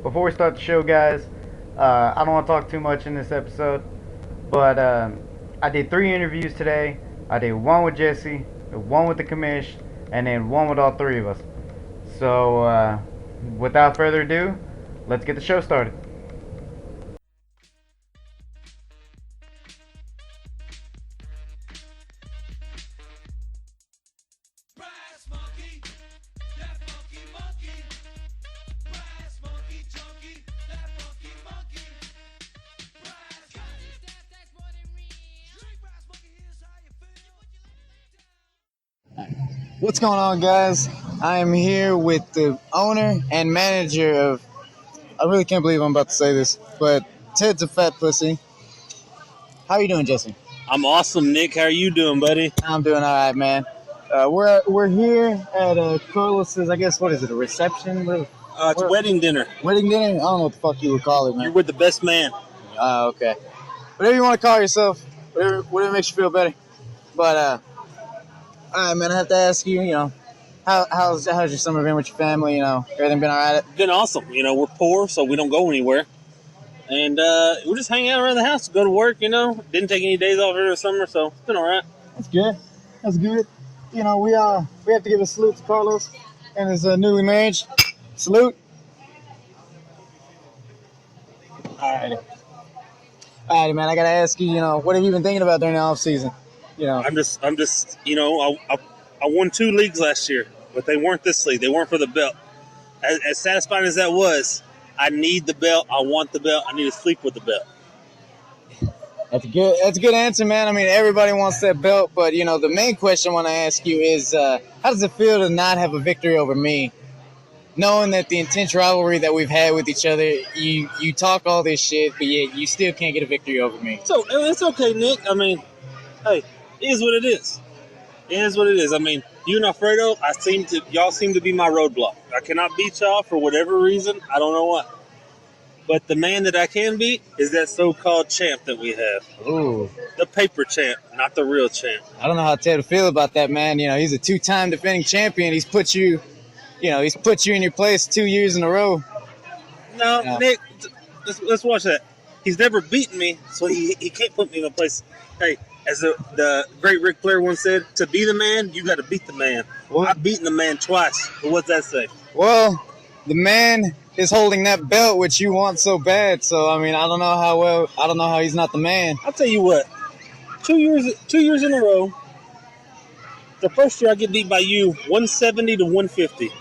before we start the show, guys, I don't want to talk too much in this episode, but I did 3 interviews today. I did one with Jesse, one with the commish, and then one with all 3 of us. So, without further ado, let's get the show started. What's going on, guys? I am here with the owner and manager of, I really can't believe I'm about to say this, but Ted's a Fat Pussy. How you doing, Jesse? I'm awesome, Nick. How are you doing, buddy? I'm doing all right, man. We're here at Carlos's, I guess, what is it, a reception? It's wedding dinner. Wedding dinner? I don't know what the fuck you would call it, man. You're with the best man. Okay. Whatever you want to call yourself, whatever makes you feel better. But, all right, man, I have to ask you, how's your summer been with your family? Everything been all right? Been awesome. We're poor, so we don't go anywhere. And we're just hanging out around the house, go to work, Didn't take any days off during the summer, so it's been all right. That's good. That's good. We have to give a salute to Carlos and his newly marriage. Salute. All right. All right, man, I got to ask you, what have you been thinking about during the off season? I'm just, I won 2 leagues last year, but they weren't this league. They weren't for the belt. As satisfying as that was, I need the belt. I want the belt. I need to sleep with the belt. That's a good answer, man. I mean, everybody wants that belt, but the main question I want to ask you is, how does it feel to not have a victory over me? Knowing that the intense rivalry that we've had with each other, you talk all this shit, but yet you still can't get a victory over me. So it's okay, Nick. I mean, hey. It is what it is. It is what it is. I mean, you and Alfredo, y'all seem to be my roadblock. I cannot beat y'all for whatever reason. I don't know what. But the man that I can beat is that so-called champ that we have. Ooh. The paper champ, not the real champ. I don't know how Ted would feel about that, man. He's a 2-time defending champion. He's put you in your place 2 years in a row. No, Nick, let's watch that. He's never beaten me, so he can't put me in a place. Hey, as the great Ric Flair once said, to be the man, you got to beat the man. Well, I've beaten the man twice. But what's that say? Well, the man is holding that belt, which you want so bad. So, I mean, I don't know how he's not the man. I'll tell you what. 2 years in a row, the first year I get beat by you 170 to 150.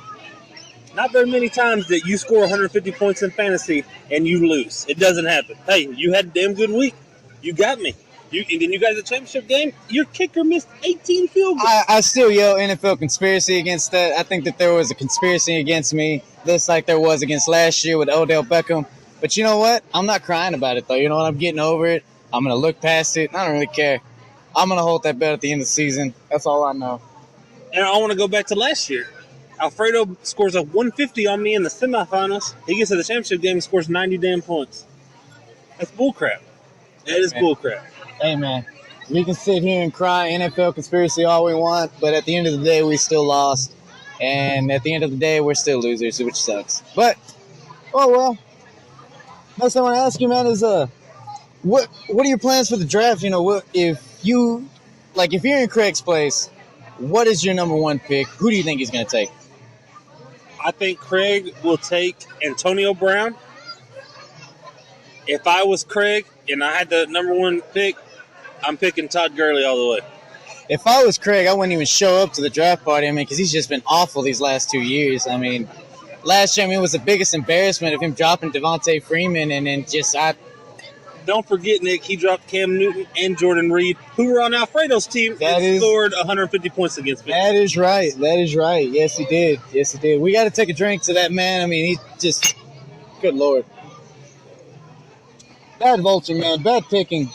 Not very many times that you score 150 points in fantasy and you lose. It doesn't happen. Hey, you had a damn good week. You got me. And then you guys, the championship game, your kicker missed 18 field goals. I still yell NFL conspiracy against that. I think that there was a conspiracy against me, just like there was against last year with Odell Beckham. But you know what? I'm not crying about it, though. You know what? I'm getting over it. I'm going to look past it. I don't really care. I'm going to hold that belt at the end of the season. That's all I know. And I want to go back to last year. Alfredo scores a 150 on me in the semifinals. He gets to the championship game and scores 90 damn points. That's bullcrap. That is bullcrap. Hey, man, we can sit here and cry NFL conspiracy all we want, but at the end of the day, we still lost. And at the end of the day, we're still losers, which sucks. But, oh, well, next thing I want to ask you, man, is what are your plans for the draft? If you're in Craig's place, what is your number 1 pick? Who do you think he's going to take? I think Craig will take Antonio Brown. If I was Craig and I had the number 1 pick, I'm picking Todd Gurley all the way. If I was Craig, I wouldn't even show up to the draft party. I mean, because he's just been awful these last 2 years. I mean, last year, it was the biggest embarrassment of him dropping Devontae Freeman and then Don't forget, Nick, he dropped Cam Newton and Jordan Reed, who were on Alfredo's team and scored 150 points against me. That is right. Yes, he did. We got to take a drink to that man. I mean, he just, good Lord. Bad vulture, man. Bad picking.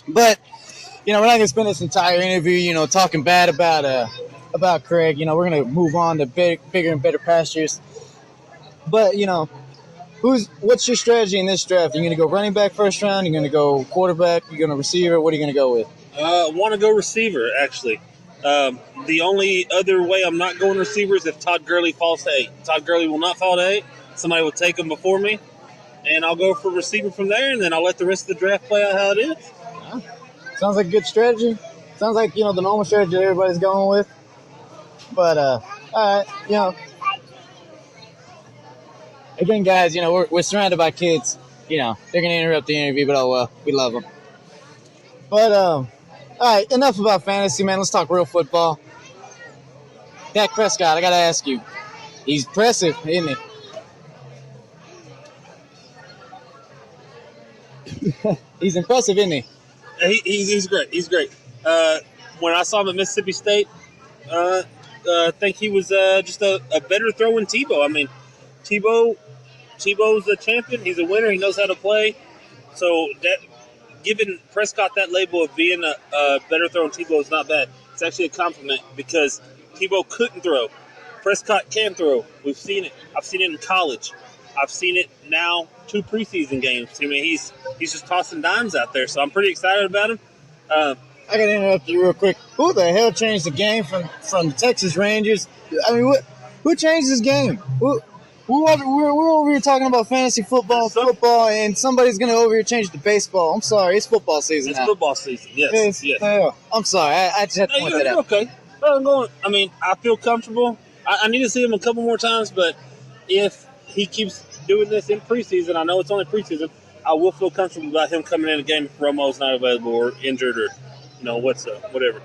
But, we're not going to spend this entire interview, talking bad about Craig. We're going to move on to bigger and better pastures. But, what's your strategy in this draft? Are you going to go running back first round? Are you going to go quarterback? Are you going to receiver? What are you going to go with? I want to go receiver, actually. The only other way I'm not going receiver is if Todd Gurley falls to 8. Todd Gurley will not fall to 8. somebody will take him before me, and I'll go for receiver from there, and then I'll let the rest of the draft play out how it is. Yeah. Sounds like a good strategy. Sounds like, the normal strategy that everybody's going with. But, all right, again, guys, we're surrounded by kids. They're going to interrupt the interview, but oh well, we love them. But, all right, enough about fantasy, man. Let's talk real football. Dak Prescott, I got to ask you. He's impressive, isn't he? He's impressive, isn't he? He's great. He's great. When I saw him at Mississippi State, I think he was just a better throwing Tebow. I mean, Tebow's a champion. He's a winner. He knows how to play. So giving Prescott that label of being a better throwing Tebow is not bad. It's actually a compliment because Tebow couldn't throw. Prescott can throw. We've seen it. I've seen it in college. I've seen it now 2 preseason games. I mean, he's just tossing dimes out there. So I'm pretty excited about him. I got to interrupt you real quick. Who the hell changed the game from the Texas Rangers? I mean, who changed this game? We're over here talking about fantasy football, and somebody's going to over here change it to baseball. I'm sorry. It's football season now. It's football season, yes. I'm sorry. I just had to point that out. Okay. I feel comfortable. I need to see him a couple more times, but if he keeps doing this in preseason, I know it's only preseason, I will feel comfortable about him coming in a game if Romo's not available or injured or, whatever.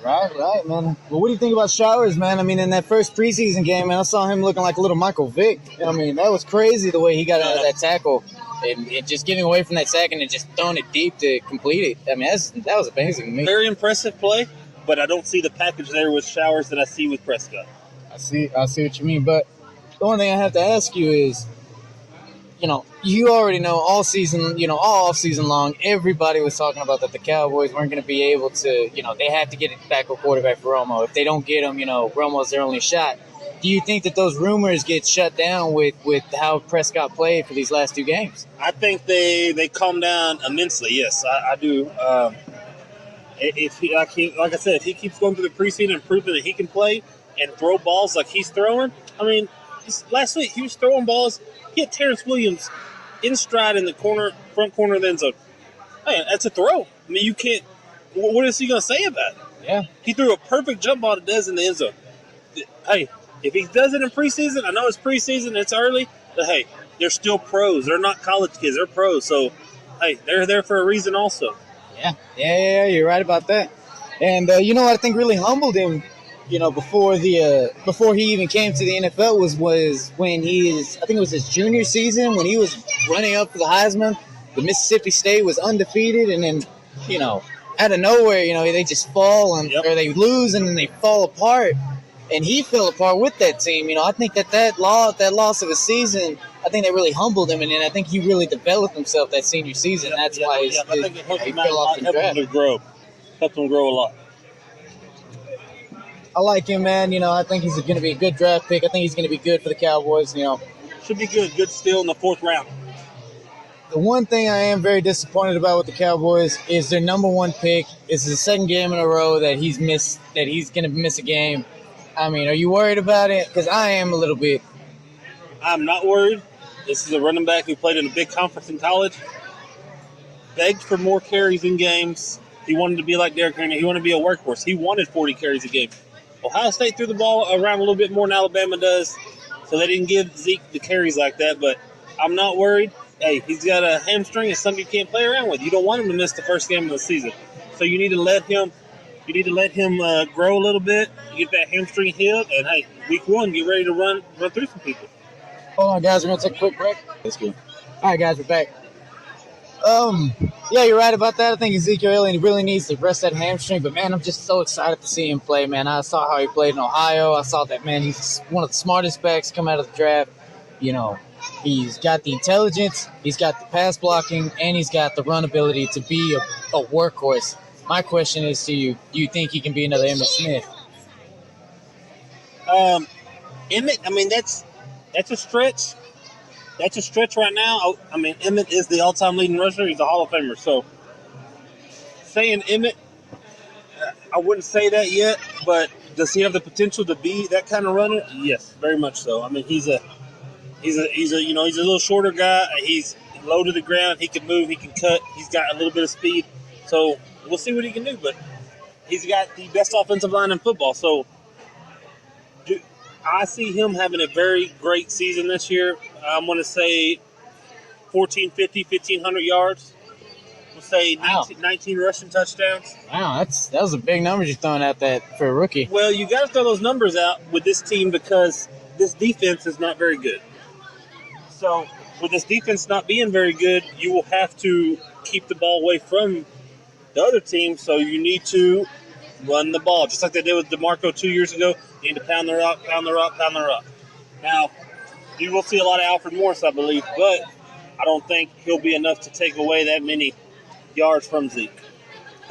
Right, man. Well, what do you think about Showers, man? I mean, in that first preseason game, man, I saw him looking like a little Michael Vick. I mean, that was crazy the way he got out of that tackle and just getting away from that sack and just throwing it deep to complete it. I mean, that was amazing to me. Very impressive play, but I don't see the package there with Showers that I see with Prescott. I see what you mean, but the only thing I have to ask you is, you already know all off-season long, everybody was talking about that the Cowboys weren't going to be able to, they had to get a backup quarterback for Romo. If they don't get him, Romo's their only shot. Do you think that those rumors get shut down with how Prescott played for these last 2 games? I think they calm down immensely, yes, I do. If he, like I said, if he keeps going through the preseason and proving that he can play and throw balls like he's throwing, I mean, last week he was throwing balls. He had Terrence Williams in stride in the front corner of the end zone. Hey, that's a throw. I mean, you can't. What is he going to say about it? Yeah. He threw a perfect jump ball to Dez in the end zone. Hey, if he does it in preseason, I know it's preseason, it's early, but hey, they're still pros. They're not college kids. They're pros. So, hey, they're there for a reason also. Yeah, you're right about that. And what I think really humbled him, before he even came to the NFL was when I think it was his junior season when he was running up for the Heisman. The Mississippi State was undefeated, and then, out of nowhere, they just fall or they lose and then they fall apart. And he fell apart with that team. I think that loss of a season, I think that really humbled him, and then I think he really developed himself that senior season. That's why I think it helped he him out a fell off lot, the helped draft. him to grow. Helped him grow a lot. I like him, man. I think he's going to be a good draft pick. I think he's going to be good for the Cowboys. Should be good. Good steal in the 4th round. The one thing I am very disappointed about with the Cowboys is their number 1 pick. It's the 2nd game in a row that he's going to miss a game. I mean, are you worried about it? Because I am a little bit. I'm not worried. This is a running back who played in a big conference in college. Begged for more carries in games. He wanted to be like Derrick Henry. He wanted to be a workhorse. He wanted 40 carries a game. Ohio State threw the ball around a little bit more than Alabama does, so they didn't give Zeke the carries like that. But I'm not worried. Hey, he's got a hamstring. It's something you can't play around with. You don't want him to miss the first game of the season. So you need to let him grow a little bit, get that hamstring healed, and hey, week 1, get ready to run through some people. Hold on, guys. We're going to take a quick break. That's good. All right, guys, we're back. Yeah, you're right about that. I think Ezekiel Elliott really needs to rest that hamstring, but man, I'm just so excited to see him play, man. I saw how he played in Ohio. I saw that, man, he's one of the smartest backs come out of the draft. He's got the intelligence, he's got the pass blocking, and he's got the run ability to be a workhorse. My question is to you, do you think he can be another Emmitt Smith? Emmitt, I mean, that's a stretch. That's a stretch right now. I mean, Emmitt is the all-time leading rusher. He's a Hall of Famer. So, saying Emmitt, I wouldn't say that yet. But Does he have the potential to be that kind of runner? Yes, very much so. I mean, he's a little shorter guy. He's low to the ground. He can move. He can cut. He's got a little bit of speed. So we'll see what he can do. But he's got the best offensive line in football. So I see him having a very great season this year. I'm going to say 1,450, 1,500 yards. We'll say 19 rushing touchdowns. Wow, that was a big number you're throwing out that for a rookie. Well, you got to throw those numbers out with this team because this defense is not very good. So with this defense not being very good, you will have to keep the ball away from the other team. So you need to run the ball, just like they did with DeMarco 2 years ago. You need to pound the rock, pound the rock, pound the rock. Now, you will see a lot of Alfred Morris, I believe, but I don't think he'll be enough to take away that many yards from Zeke.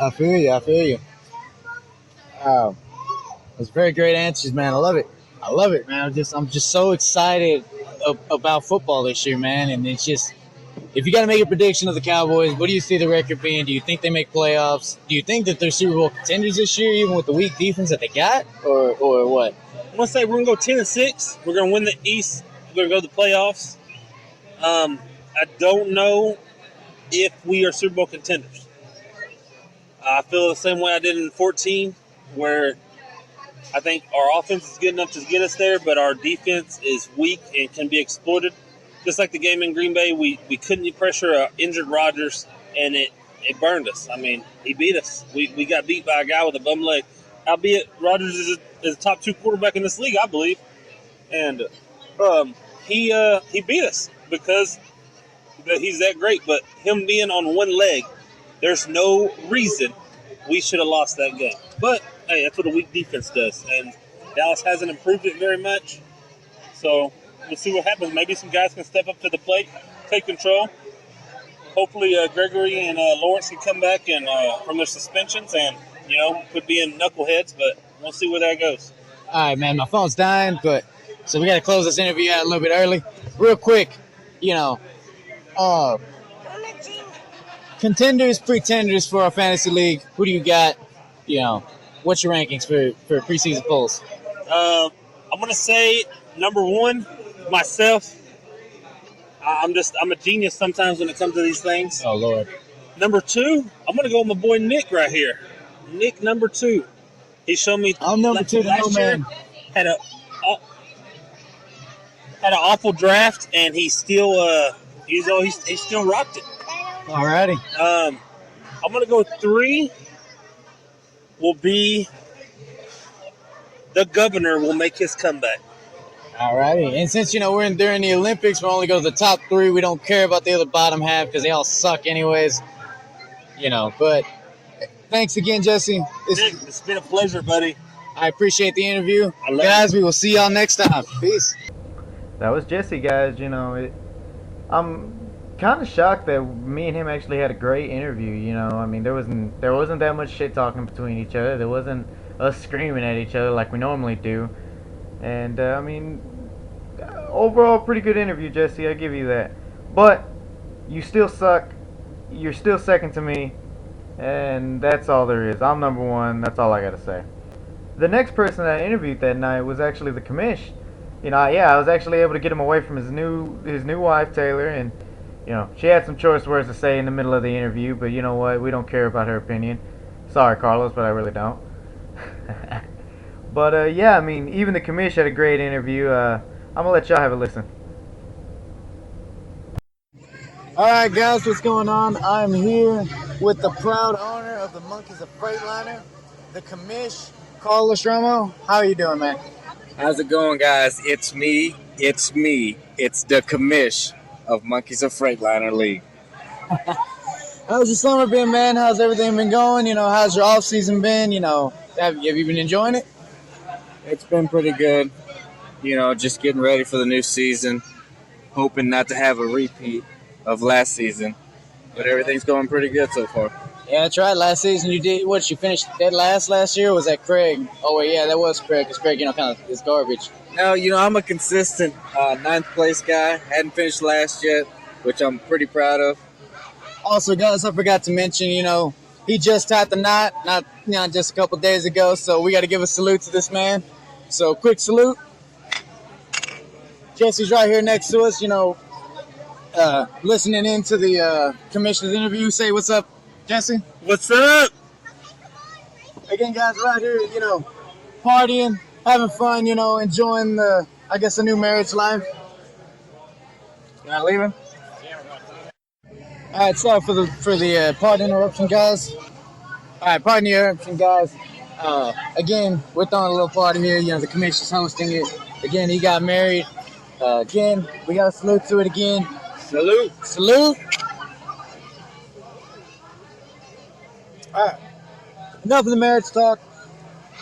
I feel you. Those very great answers, man. I love it, man. I'm just so excited about football this year, man. And it's just, if you got to make a prediction of the Cowboys, what do you see the record being? Do you think they make playoffs? Do you think that they're Super Bowl contenders this year, even with the weak defense that they got, or what? I'm gonna say we're gonna go 10-6. We're gonna win the East. We're gonna go to the playoffs. I don't know if we are Super Bowl contenders. I feel the same way I did in 14, where I think our offense is good enough to get us there, but our defense is weak and can be exploited. Just like the game in Green Bay, we couldn't pressure an injured Rodgers, and it burned us. I mean, he beat us. We got beat by a guy with a bum leg. Albeit Rodgers is a top 2 quarterback in this league, I believe. And he beat us because he's that great. But him being on one leg, there's no reason we should have lost that game. But, hey, that's what a weak defense does. And Dallas hasn't improved it very much. So we'll see what happens. Maybe some guys can step up to the plate, take control. Hopefully Gregory and Lawrence can come back and from their suspensions and, could be in knuckleheads, but we'll see where that goes. All right, man, my phone's dying, so we got to close this interview out a little bit early. Real quick, contenders, pretenders for our fantasy league. Who do you got? What's your rankings for preseason polls? I'm going to say number 1, myself. I'm a genius sometimes when it comes to these things. Oh, Lord. Number 2, I'm going to go with my boy Nick right here. Nick, number 2. He showed me. I'm number 2 to no man. Had an awful draft, and he still he still rocked it. Alrighty. I'm going to go 3. Will be the governor will make his comeback. Alrighty. And since, we're during the Olympics, we only go to the top 3. We don't care about the other bottom half because they all suck anyways. But thanks again, Jesse. It's been a pleasure, buddy. I appreciate the interview. Guys, we will see y'all next time. Peace. That was Jesse, guys. I'm kind of shocked that me and him actually had a great interview. I mean, there wasn't that much shit talking between each other. There wasn't us screaming at each other like we normally do. And I mean, overall, pretty good interview, Jesse. I give you that. But you still suck. You're still second to me, and that's all there is. I'm number 1. That's all I gotta say. The next person that I interviewed that night was actually the commish. I was actually able to get him away from his new wife Taylor, and she had some choice words to say in the middle of the interview. But you know what? We don't care about her opinion. Sorry, Carlos, but I really don't. But I mean, even the commish had a great interview. I'm gonna let y'all have a listen. All right, guys, what's going on? I'm here with the proud owner of the Monkeys of Freightliner, the commish, Carlos Romo. How are you doing, man? How's it going, guys? It's me. It's the commish of Monkeys of Freightliner League. How's your summer been, man? How's everything been going? How's your off season been? Have you been enjoying it? It's been pretty good. Just getting ready for the new season. Hoping not to have a repeat of last season. But everything's going pretty good so far. Yeah, that's right. Last season you did what? You finished dead last year? Or was that Craig? Oh, wait, yeah, that was Craig. Because Craig, kind of is garbage. No, I'm a consistent 9th place guy. Hadn't finished last yet, which I'm pretty proud of. Also, guys, I forgot to mention, He just tied the knot, not just a couple days ago. So we got to give a salute to this man. So quick salute. Jesse's right here next to us. Listening into the commissioner's interview. Say what's up, Jesse. What's up? Again, guys, right here, partying, having fun, enjoying the new marriage life. You're not leaving? All right, sorry for the part interruption, guys. All right, pardon the interruption, guys. Again, we're throwing a little party here. The commissioner's hosting it. Again, he got married. Again, we got to salute to it again. Salute. Salute. All right. Enough of the marriage talk.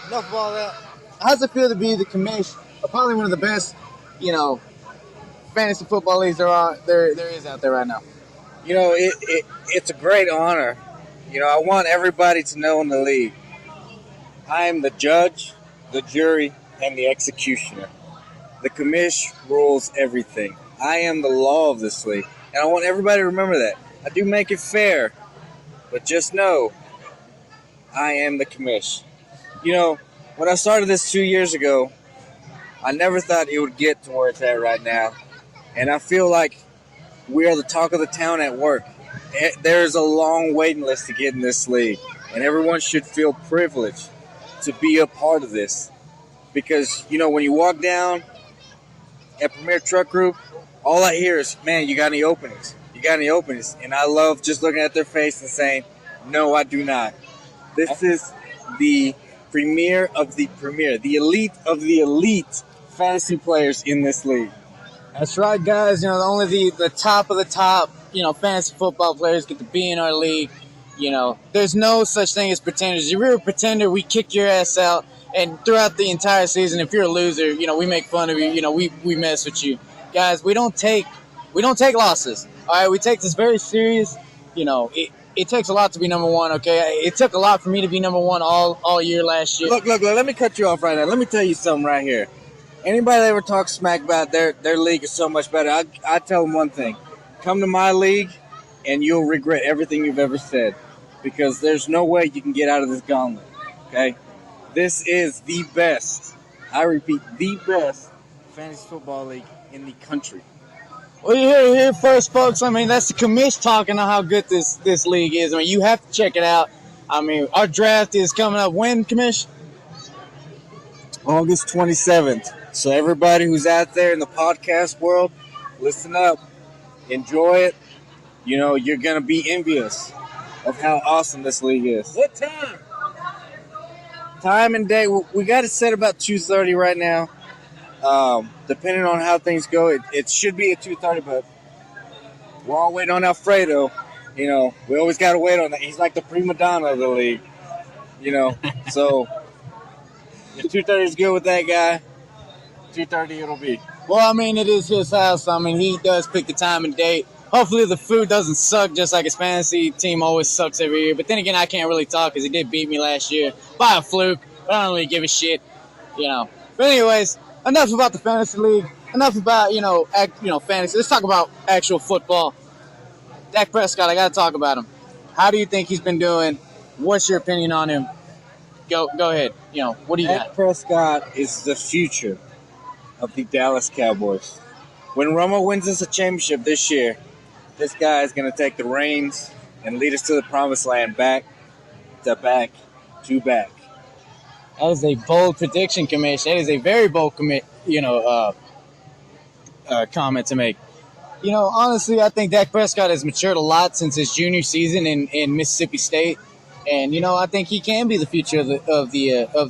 Enough of all that. How's it feel to be the commish of probably one of the best, fantasy football leagues there is out there right now? It's a great honor. I want everybody to know in the league, I am the judge, the jury, and the executioner. The commish rules everything. I am the law of this league, and I want everybody to remember that. I do make it fair, but just know I am the commish. When I started this 2 years ago, I never thought it would get to where it's at right now, and I feel like we are the talk of the town at work. There's a long waiting list to get in this league, and everyone should feel privileged to be a part of this. Because, when you walk down at Premier Truck Group, all I hear is, man, you got any openings? You got any openings? And I love just looking at their face and saying, no, I do not. This is the premier of the premier, the elite of the elite fantasy players in this league. That's right, guys. Only the top of the top, fantasy football players get to be in our league. There's no such thing as pretenders. If you're a pretender, we kick your ass out. And throughout the entire season, if you're a loser, we make fun of you. We mess with you, guys. We don't take losses. All right, we take this very serious. It takes a lot to be number one. Okay, it took a lot for me to be number one all year last year. Look. Let me cut you off right now. Let me tell you something right here. Anybody that ever talks smack about their league is so much better, I tell them one thing: come to my league, and you'll regret everything you've ever said, because there's no way you can get out of this gauntlet. Okay. This is the best, I repeat, the best fantasy football league in the country. Well, you hear it here first, folks. That's the commish talking on how good this league is. You have to check it out. Our draft is coming up when, commish? August 27th. So everybody who's out there in the podcast world, listen up. Enjoy it. You're going to be envious of how awesome this league is. What time? Time and day, we got it set about 2:30 right now. Depending on how things go, it should be at 2:30, but we're all waiting on Alfredo. We always got to wait on that. He's like the prima donna of the league. So if 2:30 is good with that guy, 2:30 it'll be. Well, it is his house. He does pick the time and date. Hopefully the food doesn't suck just like his fantasy team always sucks every year. But then again, I can't really talk because he did beat me last year by a fluke. But I don't really give a shit, But anyways, enough about the fantasy league. Enough about, fantasy. Let's talk about actual football. Dak Prescott, I got to talk about him. How do you think he's been doing? What's your opinion on him? Go ahead. What do you got? Dak Prescott is the future of the Dallas Cowboys. When Romo wins us a championship this year, this guy is going to take the reins and lead us to the promised land, back to back to back. That is a bold prediction, commish. That is a very bold comment to make. Honestly, I think Dak Prescott has matured a lot since his junior season in Mississippi State, and I think he can be the future of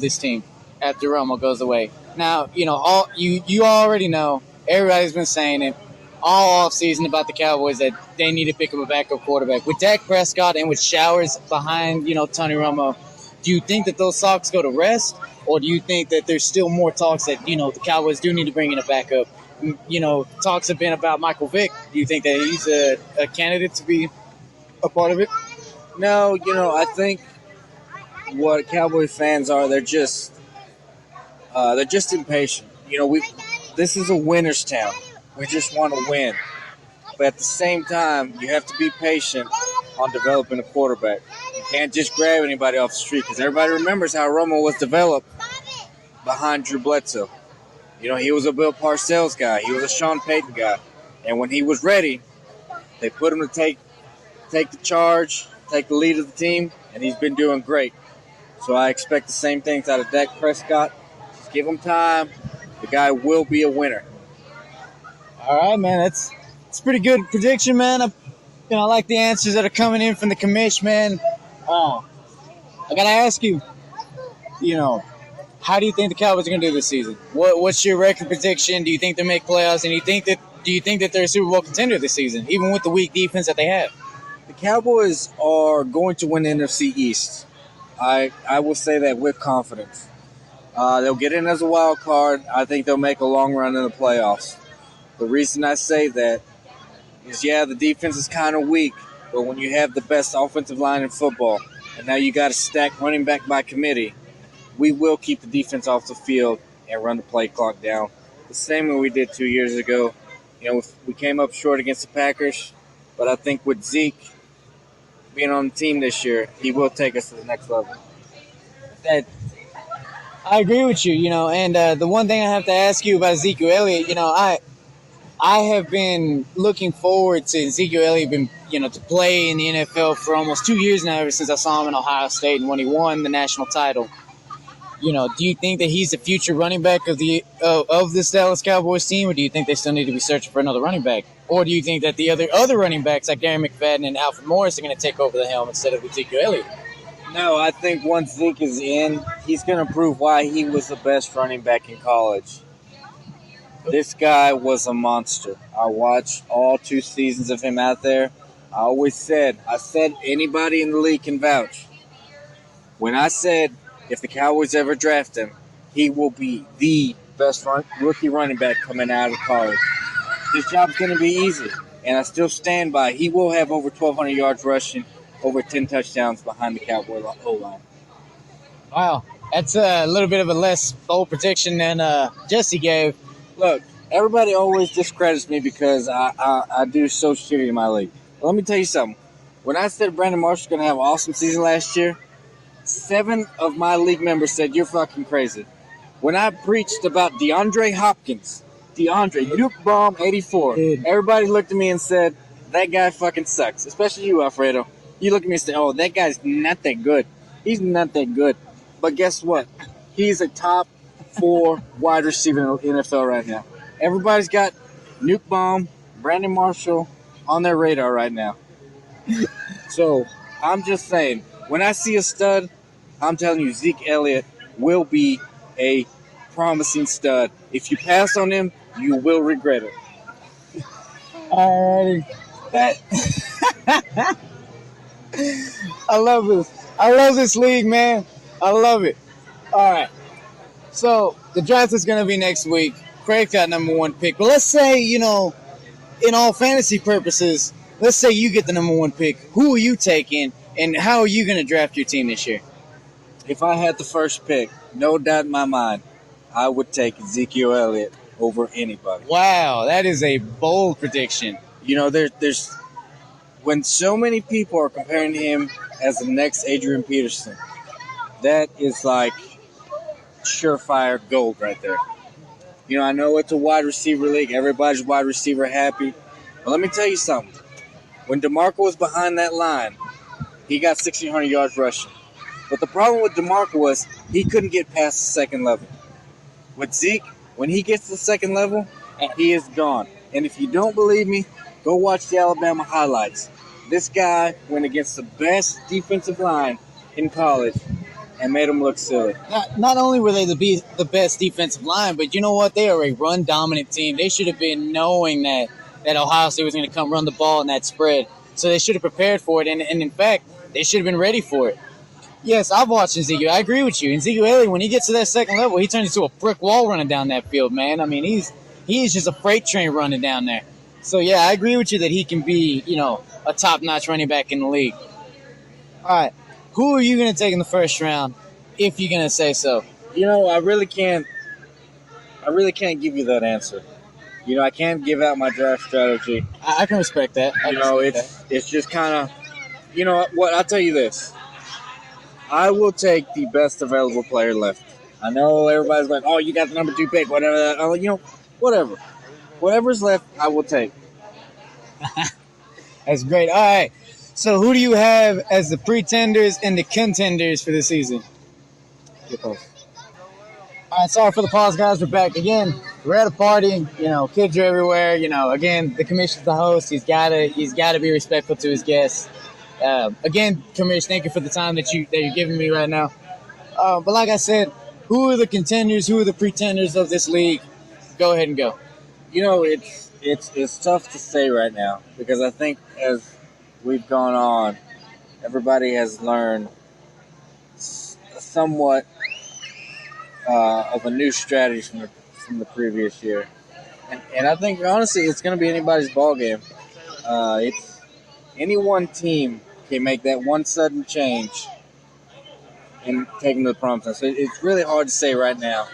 this team after Romo goes away. Now, you already know. Everybody's been saying it all offseason about the Cowboys that they need to pick up a backup quarterback. With Dak Prescott and with Showers behind, Tony Romo, do you think that those talks go to rest? Or do you think that there's still more talks that, the Cowboys do need to bring in a backup? Talks have been about Michael Vick. Do you think that he's a candidate to be a part of it? No, I think what Cowboy fans are, they're just impatient. This is a winner's town. We just want to win. But at the same time, you have to be patient on developing a quarterback. can't just grab anybody off the street because everybody remembers how Romo was developed behind Drew Bledsoe. You know, he was a Bill Parcells guy. He was a Sean Payton guy. And when he was ready, they put him to take the charge, take the lead of the team, and he's been doing great. So I expect the same things out of Dak Prescott. Just give him time. The guy will be a winner. All right, man. That's a pretty good prediction, man. I like the answers that are coming in from the commish, man. I gotta ask you, how do you think the Cowboys are gonna do this season? What's your record prediction? Do you think they'll make playoffs? And do you think that they're a Super Bowl contender this season, even with the weak defense that they have? The Cowboys are going to win the NFC East. I will say that with confidence. They'll get in as a wild card. I think they'll make a long run in the playoffs. The reason I say that is, the defense is kind of weak, but when you have the best offensive line in football, and now you got to stack running back by committee, we will keep the defense off the field and run the play clock down. The same way we did 2 years ago. We came up short against the Packers, but I think with Zeke being on the team this year, he will take us to the next level. I agree with you, and the one thing I have to ask you about Ezekiel Elliott, I have been looking forward to Ezekiel Elliott to play in the NFL for almost 2 years now, ever since I saw him in Ohio State and when he won the national title. Do you think that he's the future running back of this Dallas Cowboys team, or do you think they still need to be searching for another running back? Or do you think that the other running backs like Darren McFadden and Alfred Morris are going to take over the helm instead of Ezekiel Elliott? No, I think once Zeke is in, he's going to prove why he was the best running back in college. This guy was a monster. I watched all 2 seasons of him out there. I said anybody in the league can vouch. When I said if the Cowboys ever draft him, he will be the best rookie running back coming out of college. His job's going to be easy, and I still stand by. He will have over 1,200 yards rushing, over 10 touchdowns behind the Cowboy O-line. Wow, that's a little bit of a less bold prediction than Jesse gave. Look, everybody always discredits me because I do so shitty in my league. But let me tell you something. When I said Brandon Marshall's going to have an awesome season last year, 7 of my league members said, you're fucking crazy. When I preached about DeAndre Hopkins, Nuke Bomb 84, everybody looked at me and said, that guy fucking sucks. Especially you, Alfredo. You look at me and say, oh, that guy's not that good. He's not that good. But guess what? He's a top 4 wide receiver in the NFL right now. Everybody's got Nuke Bomb, Brandon Marshall on their radar right now. So, I'm just saying, when I see a stud, I'm telling you, Zeke Elliott will be a promising stud. If you pass on him, you will regret it. Alrighty. I love this. I love this league, man. I love it. All right. So, the draft is going to be next week. Craig got number 1 pick. But let's say, in all fantasy purposes, let's say you get the number 1 pick. Who are you taking, and how are you going to draft your team this year? If I had the first pick, no doubt in my mind, I would take Ezekiel Elliott over anybody. Wow, that is a bold prediction. There's when so many people are comparing him as the next Adrian Peterson, that is like surefire gold right there. I know it's a wide receiver league. Everybody's wide receiver happy. But let me tell you something. When DeMarco was behind that line, he got 1,600 yards rushing. But the problem with DeMarco was he couldn't get past the second level. With Zeke, when he gets to the second level, he is gone. And if you don't believe me, go watch the Alabama highlights. This guy went against the best defensive line in college and made them look silly. Not only were they the best defensive line, but you know what? They are a run-dominant team. They should have been knowing that Ohio State was going to come run the ball in that spread. So they should have prepared for it, and in fact, they should have been ready for it. Yes, I've watched Ezekiel. I agree with you. Ezekiel Elliott, when he gets to that second level, he turns into a brick wall running down that field, man. I mean, he's just a freight train running down there. So, yeah, I agree with you that he can be, a top-notch running back in the league. All right. Who are you going to take in the first round, if you're going to say so? I really can't give you that answer. I can't give out my draft strategy. I can respect that. It's just kind of, what, I'll tell you this. I will take the best available player left. I know everybody's like, "Oh, you got the number 2 pick, whatever." Whatever, whatever's left, I will take. That's great. All right. So who do you have as the pretenders and the contenders for the season? All right, sorry for the pause, guys. We're back again. We're at a party. Kids are everywhere. Again, the commission's the host. He's gotta be respectful to his guests. Again, commission, thank you for the time that you're giving me right now. But like I said, who are the contenders? Who are the pretenders of this league? Go ahead and go. It's tough to say right now because I think as we've gone on, everybody has learned somewhat of a new strategy from the previous year, and I think honestly it's going to be anybody's ball game. It's any one team can make that one sudden change and take them to the promised land. So it's really hard to say right now.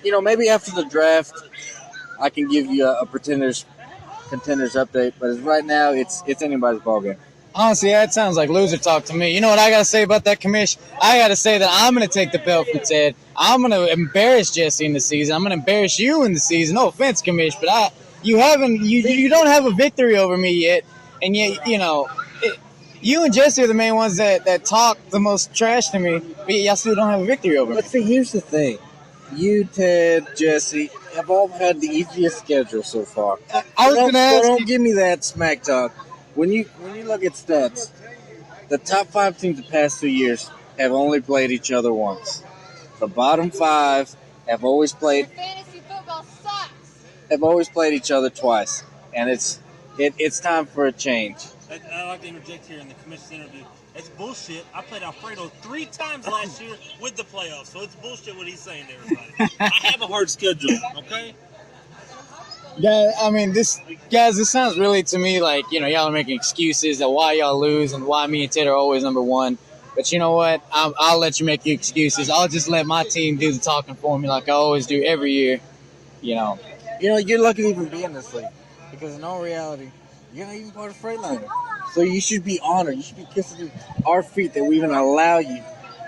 Maybe after the draft, I can give you a contenders update, but as right now, it's anybody's ball game. Honestly, that sounds like loser talk to me. You know what I got to say about that commission? I got to say that I'm going to take the belt from Ted. I'm going to embarrass Jesse in the season. I'm going to embarrass you in the season. No offense, commission, but you don't have a victory over me yet, and yet you and Jesse are the main ones that talk the most trash to me, but y'all still don't have a victory over me. But see, here's the thing: you, Ted, Jesse have all had the easiest schedule so far. I was going to ask. Don't give me that smack talk. When you look at stats, the top 5 teams the past 2 years have only played each other once. The bottom 5 have always played. Fantasy football sucks. Have always played each other twice, and it's time for a change. I like to interject here in the commission's interview. It's bullshit. I played Alfredo 3 times last year with the playoffs, so it's bullshit what he's saying to everybody. I have a hard schedule, okay? Yeah, I mean, this sounds really to me like, y'all are making excuses of why y'all lose and why me and Ted are always number one. But you know what? I'll let you make your excuses. I'll just let my team do the talking for me like I always do every year, You're lucky to even be in this league because in all reality, you're not even part of Freightliner. So you should be honored. You should be kissing our feet that we even allow you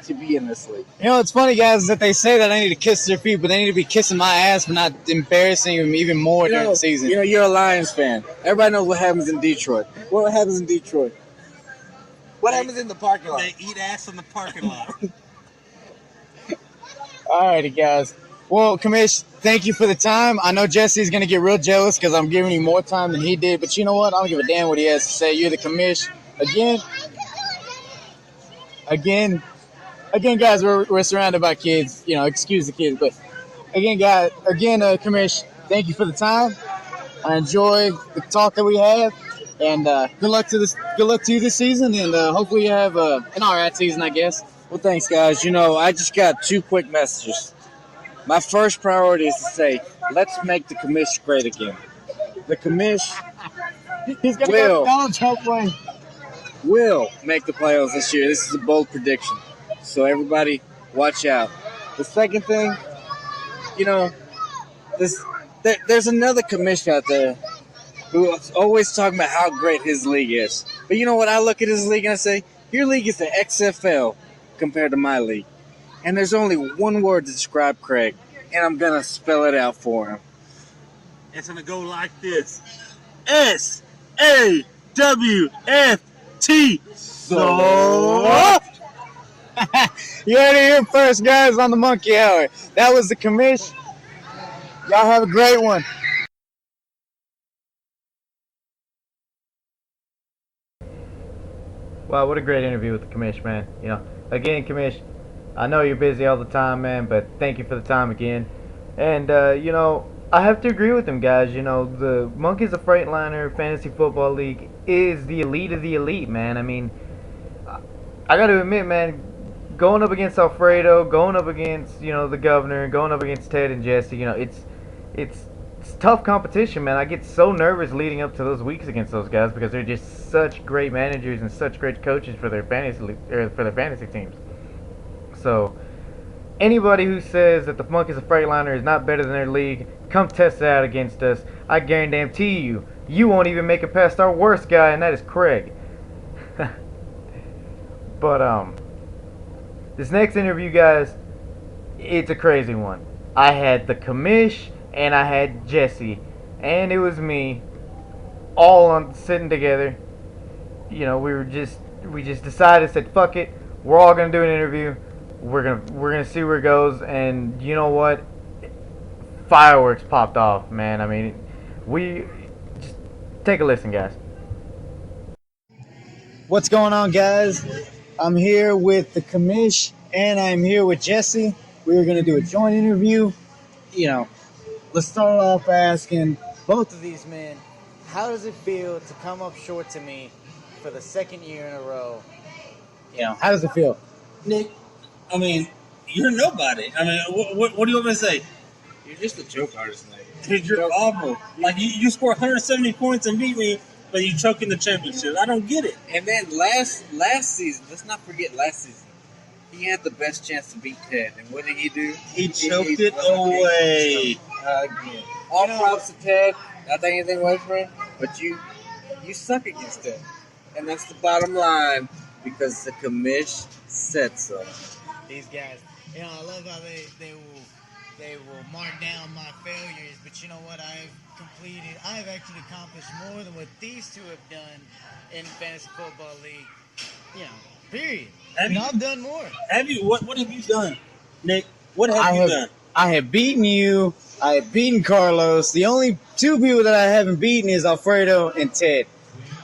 to be in this league. It's funny, guys, that they say that I need to kiss their feet, but they need to be kissing my ass for not embarrassing them even more during the season. You're a Lions fan. Everybody knows what happens in Detroit. What happens in Detroit? What happens in the parking lot? They eat ass in the parking lot. All righty, guys. Well, Commish, thank you for the time. I know Jesse's going to get real jealous because I'm giving you more time than he did, but you know what? I don't give a damn what he has to say. You're the Commish. Again, guys, we're surrounded by kids. Excuse the kids, but Commish, thank you for the time. I enjoy the talk that we have, and good luck to you this season, and hopefully you have an all right season, I guess. Well, thanks, guys. I just got 2 quick messages. My first priority is to say, let's make the commish great again. The commish He's gonna go Donald Trump way. will make the playoffs this year. This is a bold prediction. So everybody, watch out. The second thing, there's another commission out there who's always talking about how great his league is. But you know what? I look at his league and I say, your league is the XFL compared to my league. And there's only one word to describe Craig, and I'm going to spell it out for him. It's going to go like this. S-A-W-F-T. So... You heard it here first, guys, on the Monkey Hour. That was the commish. Y'all have a great one. Wow, what a great interview with the commish, man. Again, commish, I know you're busy all the time, man, but thank you for the time again. And, I have to agree with them, guys. The Monkeys of Freightliner Fantasy Football League is the elite of the elite, man. I mean, I got to admit, man, going up against Alfredo, going up against, the governor, going up against Ted and Jesse, it's tough competition, man. I get so nervous leading up to those weeks against those guys because they're just such great managers and such great coaches for their fantasy teams. So, anybody who says that the Monkeys of Freightliner is not better than their league, come test it out against us. I guarantee you won't even make it past our worst guy, and that is Craig. But, This next interview, guys, it's a crazy one. I had the commish and I had Jesse, and it was me, all on sitting together. You know, we just decided, said fuck it, we're all gonna do an interview. We're gonna see where it goes, and you know what? Fireworks popped off, man. I mean, we just take a listen, guys. What's going on, guys? I'm here with the commish, and I'm here with Jesse. We're going to do a joint interview. You know, let's start off by asking both of these men, how does it feel to come up short to me for the second year in a row? You know, how does it feel? Nick, I mean, you're nobody. I mean, what do you want me to say? You're just a joke artist, Nick. Dude, you're awful. Like, you score 170 points and beat me, but you choke in the championship. I don't get it. And then last season, let's not forget last season, he had the best chance to beat Ted. And what did he do? He choked it away. Again. All props to Ted. Not taking anything away from him, but you suck against Ted. And that's the bottom line, because the commish said so. These guys, you know, I love how they will mark down my failures, but you know what? I've actually accomplished more than what these two have done in fantasy football league. You know, period. I've done more. Have you? What have you done, Nick? What have you done? I have beaten you. I have beaten Carlos. The only two people that I haven't beaten is Alfredo and Ted.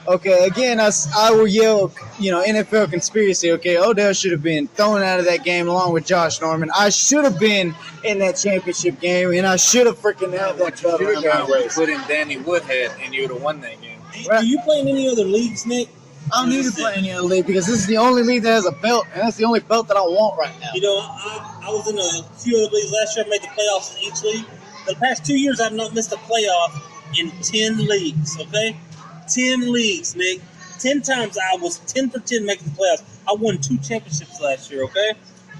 Okay, again, I will yell, you know, NFL conspiracy. Okay, Odell should have been thrown out of that game along with Josh Norman. I should have been in that championship game, and I should have freaking held that belt around my waist. Put in Danny Woodhead, and you would have won that game. Do you play in any other leagues, Nick? I don't need to play any other league because this is the only league that has a belt, and that's the only belt that I want right now. You know, I was in a few other leagues last year. I made the playoffs in each league. For the past 2 years, I've not missed a playoff in 10 leagues, okay? 10 leagues, Nick. 10 times I was 10 for 10 making the playoffs. I won 2 championships last year, okay?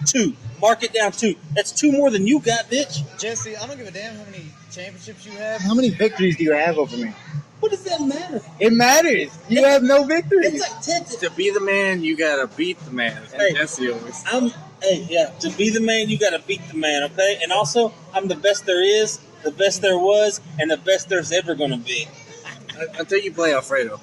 2. Mark it down, 2. That's 2 more than you got, bitch. Jesse, I don't give a damn how many championships you have. How many victories do you have over me? What does that matter? It matters. You have no victories. It's like Ted. To be the man, you gotta beat the man. Hey, Jesse always. To be the man, you gotta beat the man, okay? And also, I'm the best there is, the best there was, and the best there's ever gonna be. Until you play Alfredo.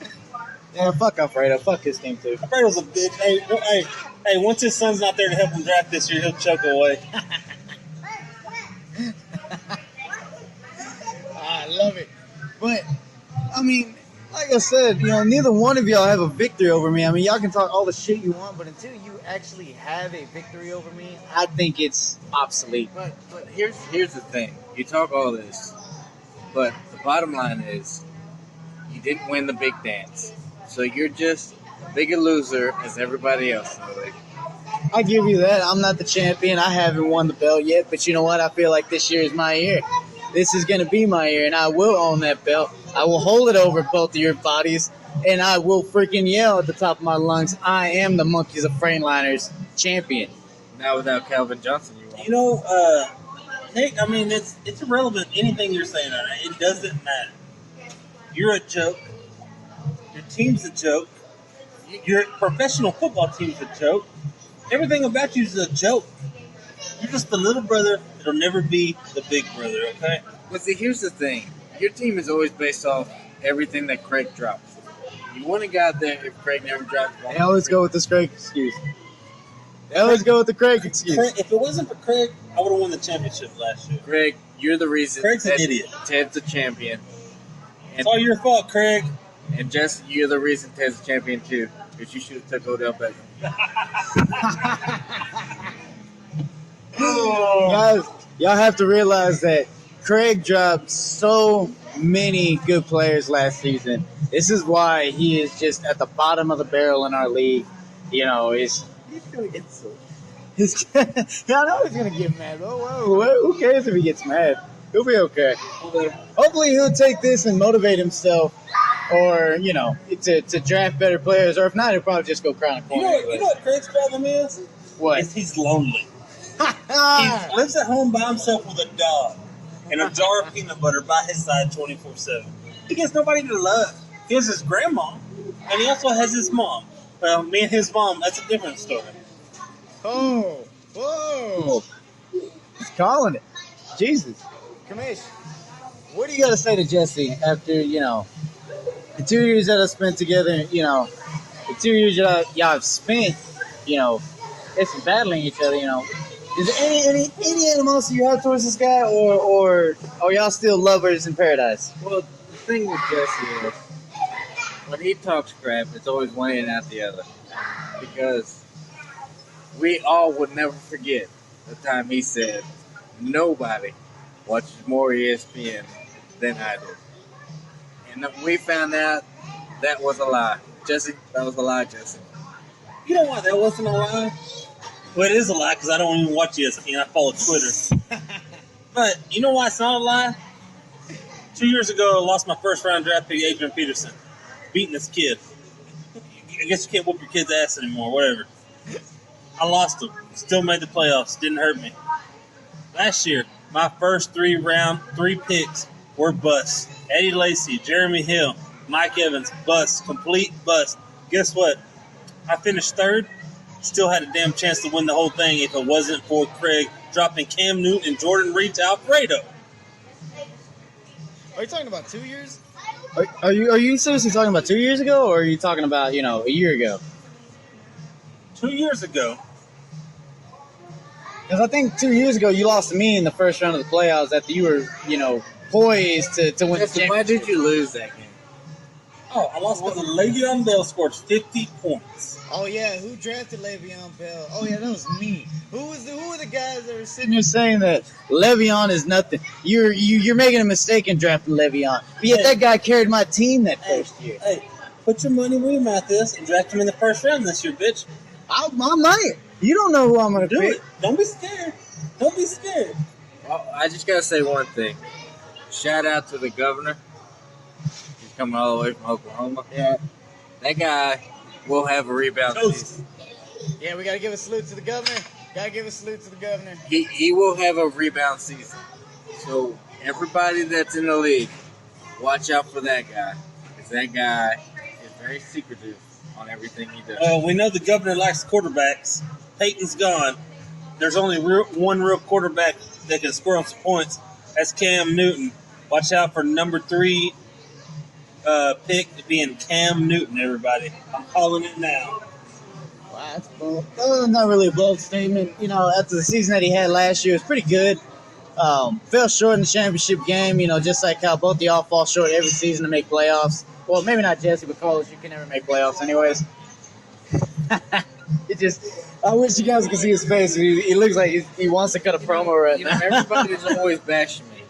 Yeah, fuck Alfredo. Fuck his team too. Alfredo's a bitch. Hey, once his son's not there to help him draft this year, he'll choke away. I love it. But, I mean, like I said, you know, neither one of y'all have a victory over me. I mean, y'all can talk all the shit you want, but until you actually have a victory over me, I think it's obsolete. But here's the thing. You talk all this, but the bottom line is you didn't win the big dance. So you're just a bigger loser as everybody else in the league. I give you that. I'm not the champion. I haven't won the belt yet, but you know what? I feel like this year is my year. This is going to be my year, and I will own that belt. I will hold it over both of your bodies, and I will freaking yell at the top of my lungs, I am the Monkeys of Frameliners champion. Now without Calvin Johnson, you won. You know, Nick, I mean, it's irrelevant, anything you're saying on it. It doesn't matter. You're a joke. Your team's a joke. Your professional football team's a joke. Everything about you is a joke. You're just the little brother that'll never be the big brother, okay? But see, here's the thing. Your team is always based off everything that Craig drops. You wouldn't have got there if Craig never dropped the ball. They always go with this Craig excuse. They always go with the Craig excuse. If it wasn't for Craig, I would have won the championship last year. Craig, you're the reason. Craig's an idiot. Ted's a champion. It's all your fault, Craig. And Jesse, you're the reason Ted's a champion too. Because you should have took Odell Beckham. Guys, y'all have to realize that Craig dropped so many good players last season. This is why he is just at the bottom of the barrel in our league. You know, he's gonna get so. I know he's gonna get mad. Who cares if he gets mad? He'll be okay. Hopefully, he'll take this and motivate himself, or you know, to draft better players. Or if not, he'll probably just go crown a corner. You know what Craig's problem is? What? Is he's lonely. He lives at home by himself with a dog and a jar of peanut butter by his side 24/7. He gets nobody to love. He has his grandma, and he also has his mom. Well, me and his mom, that's a different story. Oh, whoa. He's calling it. Jesus. Commish, what do you got to say to Jesse after, the 2 years that I spent together, the 2 years that y'all have spent, it's battling each other, Is there any animosity you have towards this guy, or are y'all still lovers in paradise? Well, the thing with Jesse is, when he talks crap, it's always one end out the other. Because we all would never forget the time he said, nobody watches more ESPN than I do. And we found out that was a lie. Jesse, that was a lie, Jesse. You know why that wasn't a lie? Well, it is a lie because I don't even watch ESPN. I follow Twitter. But you know why it's not a lie? 2 years ago, I lost my first round draft pick, Adrian Peterson, beating this kid. I guess you can't whoop your kid's ass anymore, whatever. I lost him. Still made the playoffs. Didn't hurt me. Last year, my first 3 picks were busts. Eddie Lacy, Jeremy Hill, Mike Evans, bust. Complete bust. Guess what? I finished 3rd. Still had a damn chance to win the whole thing if it wasn't for Craig dropping Cam Newton and Jordan Reed to Alfredo. Are you talking about 2 years? Are you seriously talking about 2 years ago, or are you talking about, a year ago? 2 years ago. Because I think 2 years ago you lost to me in the first round of the playoffs after you were, poised to win the championship. Why did you lose that game? Oh, I lost because Le'Veon Bell scored 50 points. Oh yeah, who drafted Le'Veon Bell? Oh yeah, that was me. Who were the guys that were sitting here saying that Le'Veon is nothing? You're making a mistake in drafting Le'Veon. But yet that guy carried my team that first year. Hey, put your money where your mouth is and draft him in the first round this year, bitch. I might. You don't know who I'm gonna Do pick. it. Don't be scared. Don't be scared. Well, I just gotta say one thing. Shout out to the governor. He's coming all the way from Oklahoma. Yeah. That guy will have a rebound Toast. season. Yeah, we gotta give a salute to the governor. Gotta give a salute to the governor. He will have a rebound season. So everybody that's in the league, watch out for that guy. Because that guy is very secretive on everything he does. We know the governor likes quarterbacks. Peyton's gone. There's only one real quarterback that can score on some points. That's Cam Newton. Watch out for number 3 pick being Cam Newton, everybody. I'm calling it now. Wow, that's bold. Not really a bold statement. After the season that he had last year, it was pretty good. Fell short in the championship game, just like how both of y'all fall short every season to make playoffs. Well, maybe not Jesse, but Carlos, you can never make playoffs anyways. I wish you guys could see his face. He looks like he wants to cut a promo right now. Everybody's always bashing me.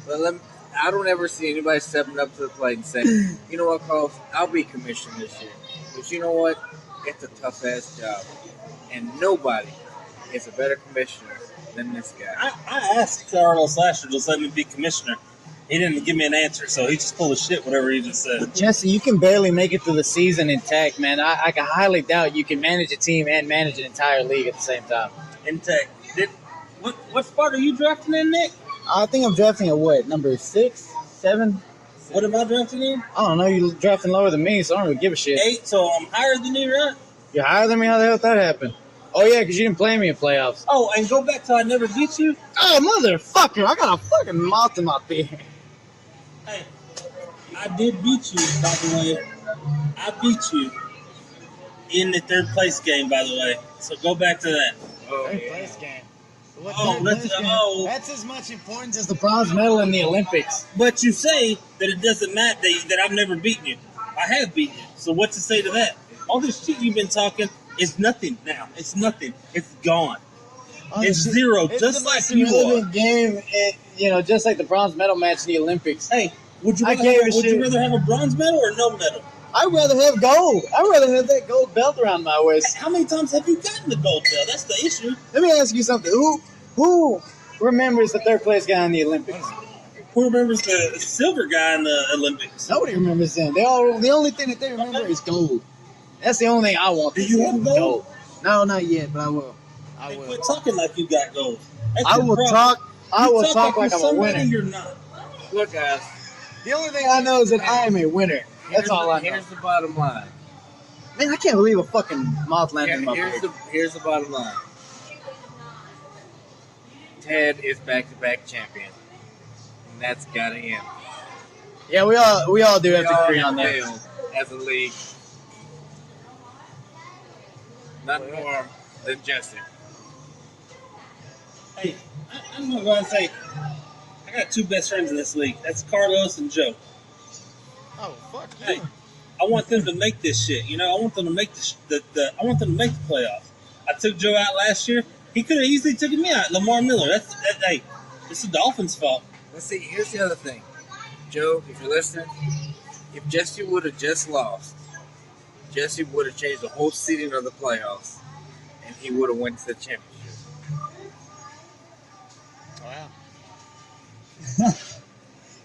But I don't ever see anybody stepping up to the plate and saying, you know what, Carlos, I'll be commissioner this year. But you know what? It's a tough-ass job. And nobody is a better commissioner than this guy. I asked Carlos last year to let me be commissioner. He didn't give me an answer, so he just full of shit, whatever he just said. Jesse, you can barely make it through the season intact, man. I can highly doubt you can manage a team and manage an entire league at the same time. Intact. What spot are you drafting in, Nick? I think I'm drafting at what, number 6, 7? What am I drafting in? I don't know. You're drafting lower than me, so I don't really give a shit. 8, so I'm higher than you, right? You're higher than me? How the hell did that happen? Oh, yeah, because you didn't play me in playoffs. Oh, and go back to I never beat you? Oh, motherfucker. I got a fucking mouth in my beard. Hey, I did beat you, by the way. I beat you in the 3rd place game, by the way. So go back to that. Third place game. That's as much importance as the bronze medal in the Olympics. But you say that it doesn't matter that I've never beaten you. I have beaten you. So what to say to that? All this shit you've been talking is nothing now. It's nothing. It's gone. It's zero, just like you are. Game, just like the bronze medal match in the Olympics. Hey, would you rather have a bronze medal or no medal? I'd rather have gold. I'd rather have that gold belt around my waist. How many times have you gotten the gold belt? That's the issue. Let me ask you something. Who remembers the 3rd place guy in the Olympics? Who remembers the silver guy in the Olympics? Nobody remembers him. The only thing that they remember is gold. That's the only thing I want. Do you have gold? No, not yet, but I will. Hey, quit talking like you got gold. I will talk like I'm a winner. You're not. Look, guys. The only thing I know is that I am a winner. That's all I know. Here's the bottom line. Man, I can't believe a fucking moth landed in my beard. Here's the bottom line. Ted is back-to-back champion, and that's gotta end. Yeah, we all do have We to all agree have on that. failed as a league. Not more than Jesse. Hey, I'm gonna go and say, I got two best friends in this league. That's Carlos and Joe. Oh fuck Hey, I want them to make this shit. You know, I want them to make I want them to make the playoffs. I took Joe out last year. He could have easily taken me out. Lamar Miller. Hey, it's the Dolphins' fault. Let's see, here's the other thing. Joe, if you're listening, if Jesse would have just lost, Jesse would have changed the whole seeding of the playoffs, and he would have went to the championship. Wow.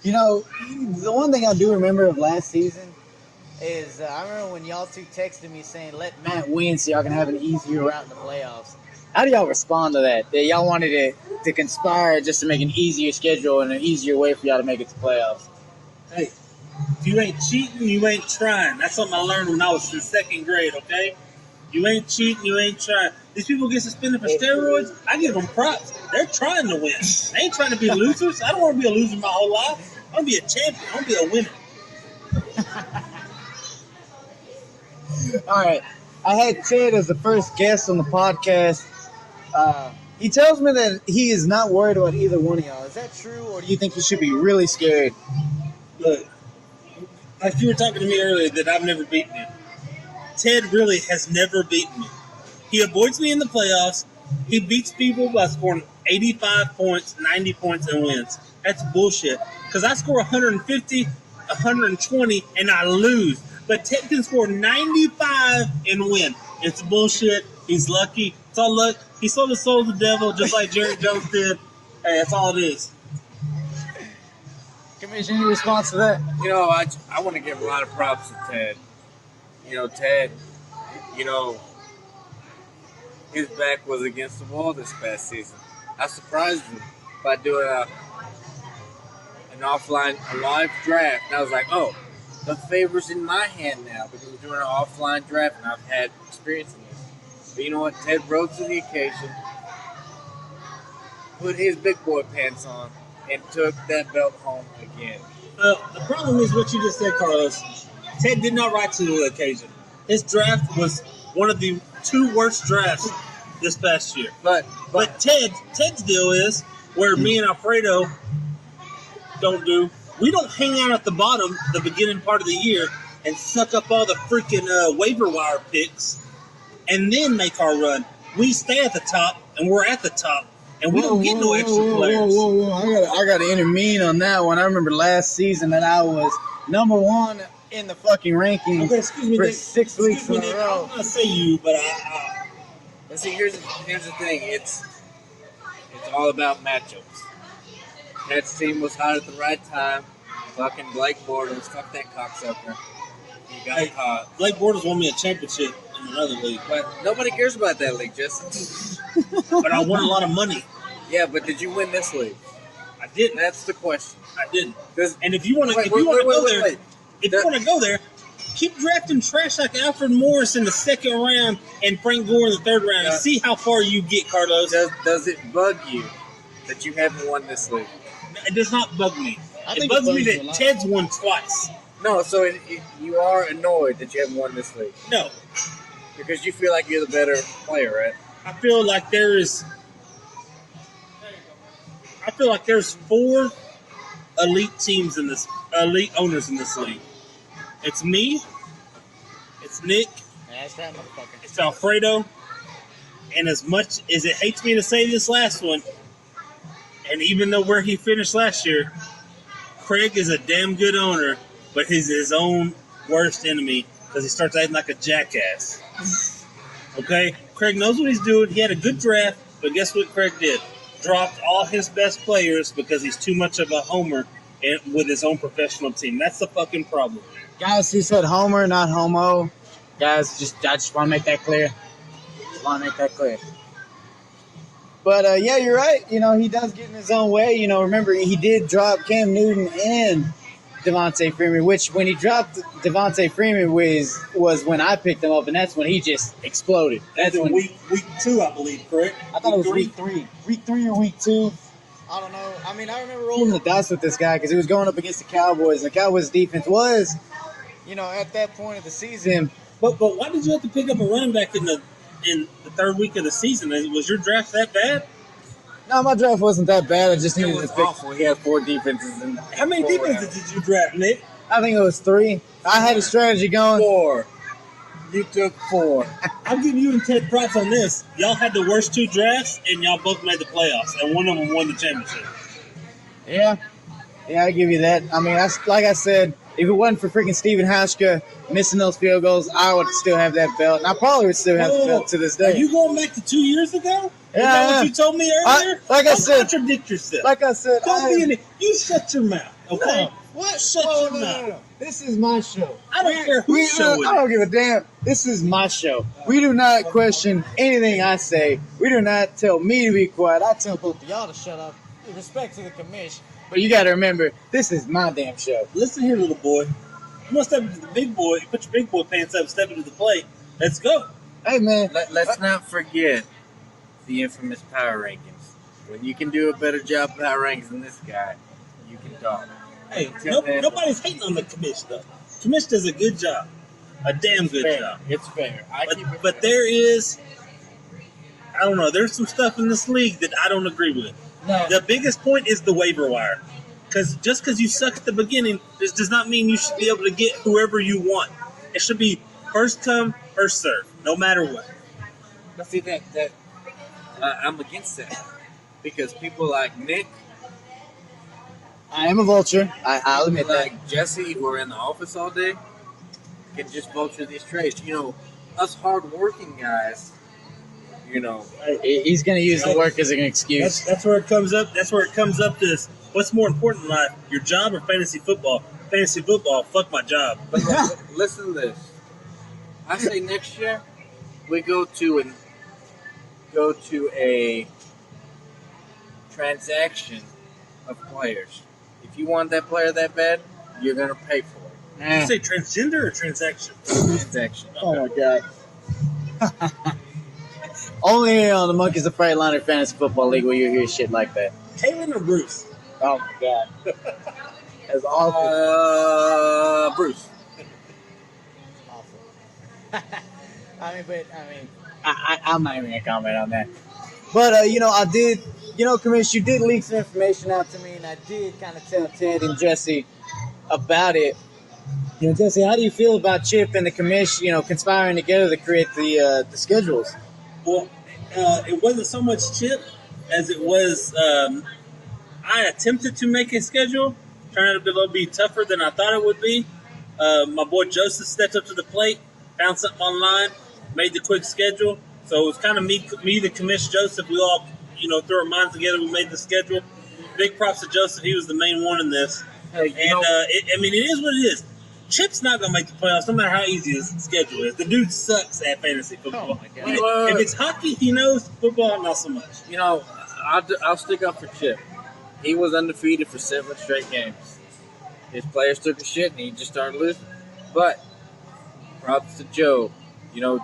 You know, the one thing I do remember of last season is I remember when y'all two texted me saying, let Matt win so y'all can have an easier route in the playoffs. How do y'all respond to that? That y'all wanted to conspire just to make an easier schedule and an easier way for y'all to make it to playoffs? Hey, if you ain't cheating, you ain't trying. That's something I learned when I was in second grade, okay? You ain't cheating, you ain't trying. These people get suspended for steroids. I give them props. They're trying to win. They ain't trying to be losers. I don't want to be a loser my whole life. I want to be a champion. I want to be a winner. All right. I had Ted as the first guest on the podcast. He tells me that he is not worried about either one of y'all. Is that true, or do you think he should be really scared? Look, like you were talking to me earlier that I've never beaten him. Ted really has never beaten me. He avoids me in the playoffs. He beats people by scoring 85 points, 90 points, and wins. That's bullshit. Because I score 150, 120, and I lose. But Ted can score 95 and win. It's bullshit. He's lucky. It's all luck. He sold his soul to the devil just like Jerry Jones did. Hey, that's all it is. Commissioner, any response to that? You know, I want to give a lot of props to Ted. You know, Ted, you know, his back was against the wall this past season. I surprised him by doing a live draft. And I was like, oh, the favor's in my hand now because we're doing an offline draft and I've had experience in this. But you know what? Ted rose to the occasion, put his big boy pants on, and took that belt home again. The problem is what you just said, Carlos. Ted did not rise to the occasion. His draft was one of the two worst drafts this past year. But Ted's deal is where me and Alfredo don't do. We don't hang out at the bottom the beginning part of the year and suck up all the freaking waiver wire picks and then make our run. We stay at the top and we're at the top. And we don't get no extra players. I got to intervene on that one. I remember last season that I was number one in the fucking rankings for 6 weeks in a row. I'm not say you, but But see, here's the thing. It's all about matchups. Ted's team was hot at the right time. Fucking Blake Bortles, fuck that cocksucker. He got caught. Blake Bortles won me a championship in another league. But nobody cares about that league, Justin. But I won a lot of money. Yeah, but did you win this league? I didn't. That's the question. I didn't. 'Cause- And if you want to Wait, go there, keep drafting trash like Alfred Morris in the second round and Frank Gore in the third round and see how far you get, Carlos. Does it bug you that you haven't won this league? It does not bug me. I It think bugs it me bugs you a that lot. Ted's won twice. No, so you are annoyed that you haven't won this league No, because you feel like you're the better player, right? I feel like there's 4 elite teams in this, elite owners in this league. It's me, it's Nick, That's that motherfucker. it's Alfredo, and as much as it hates me to say this last one, and even though where he finished last year, Craig is a damn good owner, but he's his own worst enemy because he starts acting like a jackass. Okay? Craig knows what he's doing. He had a good draft, but guess what Craig did? Dropped all his best players because he's too much of a homer with his own professional team. That's the fucking problem. Guys, he said homer, not homo. Guys, I just want to make that clear. But, yeah, you're right. You know, he does get in his own way. You know, remember, he did drop Cam Newton and Devontae Freeman, which when he dropped Devontae Freeman was when I picked him up, and that's when he just exploded. That's when week 2, I believe, correct? I thought it was week 3. Week 3 or week 2. I don't know. I mean, I remember rolling the dice with this guy because he was going up against the Cowboys, and the Cowboys' defense was, at that point of the season. But why did you have to pick up a running back in the third week of the season? Was your draft that bad? No, my draft wasn't that bad. I just It needed was to pick. awful. He had 4 defenses. And How many defenses did you draft, Nick? I think it was 3. I had a strategy going. 4. You took 4. I'm giving you and Ted props on this. Y'all had the worst 2 drafts, and y'all both made the playoffs, and one of them won the championship. Yeah, I give you that. I mean, that's like I said. If it wasn't for freaking Steven Hauschka missing those field goals, I would still have that belt, and I probably would still have the belt to this day. Are you going back to 2 years ago? Yeah, Is that what you told me earlier? Don't contradict yourself. Like I said, you shut your mouth, okay? No. What? Shut your mouth. No. This is my show. I don't care whose show it is. I don't give a damn. This is my show. We do not question anything I say. We do not tell me to be quiet. I tell both of y'all to shut up. With respect to the commission. But you got to remember, this is my damn show. Listen here, little boy. You want to step into the big boy. Put your big boy pants up, step into the plate. Let's go. Hey, man. Let's not forget the infamous power rankings. When you can do a better job of power rankings than this guy, you can talk. Hey, nobody's hating on the commission, though. Commission does a good job. A damn good job. It's fair. But there is, I don't know, there's some stuff in this league that I don't agree with. No. The biggest point is the waiver wire. Because just because you suck at the beginning, this does not mean you should be able to get whoever you want. It should be first come, first serve, no matter what. But see, that I'm against that. Because people like Nick, I am a vulture. I'll admit that. like Jesse, who are in the office all day, can just vulture these trades. Us hard-working guys, He's going to use the work as an excuse. That's where it comes up. That's where it comes up to this. What's more important in life, your job or fantasy football? Fantasy football, fuck my job. But listen to this. I say next year we go to a transaction of players. If you want that player that bad, you're gonna pay for it. Did you say transgender or transaction? Transaction. Oh, my God. Only here on the Monkeys of Freightliner Fantasy Football League will you hear shit like that. Kaylin or Bruce? Oh, my God. That's awful. Bruce. Awful. I'm not even going to comment on that. But, I did, Commish, you did leak some information out to me, and I did kind of tell Ted and Jesse about it. Jesse, how do you feel about Chip and the Commish, conspiring together to create the schedules? Well, it wasn't so much Chip as it was I attempted to make a schedule. Turned out to be a little bit tougher than I thought it would be. My boy Joseph stepped up to the plate, found something online, made the quick schedule. So it was kind of me, the commish, Joseph. We all, threw our minds together. We made the schedule. Big props to Joseph. He was the main one in this. Hey, it is what it is. Chip's not going to make the playoffs no matter how easy his schedule is. The dude sucks at fantasy football. Oh, my God. If it's hockey, he knows. Football, not so much. I'll stick up for Chip. He was undefeated for 7 straight games. His players took a shit and he just started losing. But props to Joe.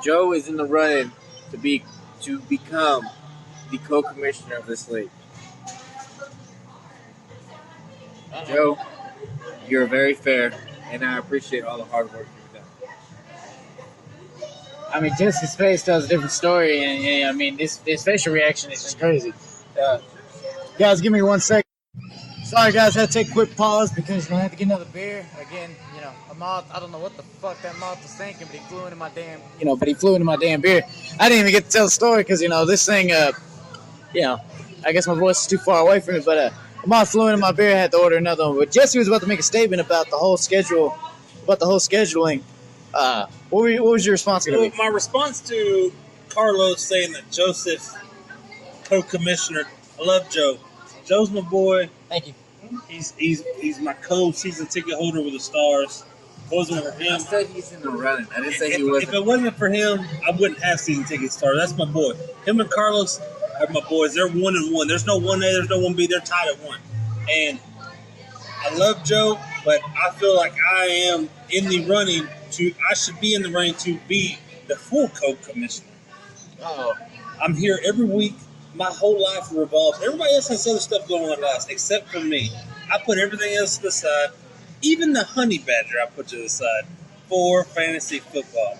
Joe is in the running to become the co-commissioner of this league. Joe, you're very fair, and I appreciate all the hard work you've done. I mean, just his face tells a different story, and this facial reaction is just crazy. Guys, give me 1 second. Sorry, guys, I had to take a quick pause because I had to get another beer. Again, a moth. I don't know what the fuck that moth was thinking, but he flew into my damn beer. I didn't even get to tell the story because this thing, I guess my voice is too far away from it, but a moth flew into my beer. I had to order another one. But Jesse was about to make a statement about the whole schedule, about the whole scheduling. What was your response going to be? My response to Carlos saying that Joseph, co-commissioner, I love Joe. Joe's my boy. Thank you. He's my co-season ticket holder with the Stars. If it wasn't for him, I said he's in the running. I didn't say he wasn't. If it wasn't for him, I wouldn't have season ticket Stars. That's my boy. Him and Carlos are my boys. They're 1-1. There's no 1A. There's no 1B. They're tied at 1. And I love Joe. but I feel like I am in the running I should be in the running to be the full co-commissioner. Oh, I'm here every week. My whole life revolves. Everybody else has other stuff going on in their lives except for me. I put everything else to the side. Even the honey badger I put to the side for fantasy football.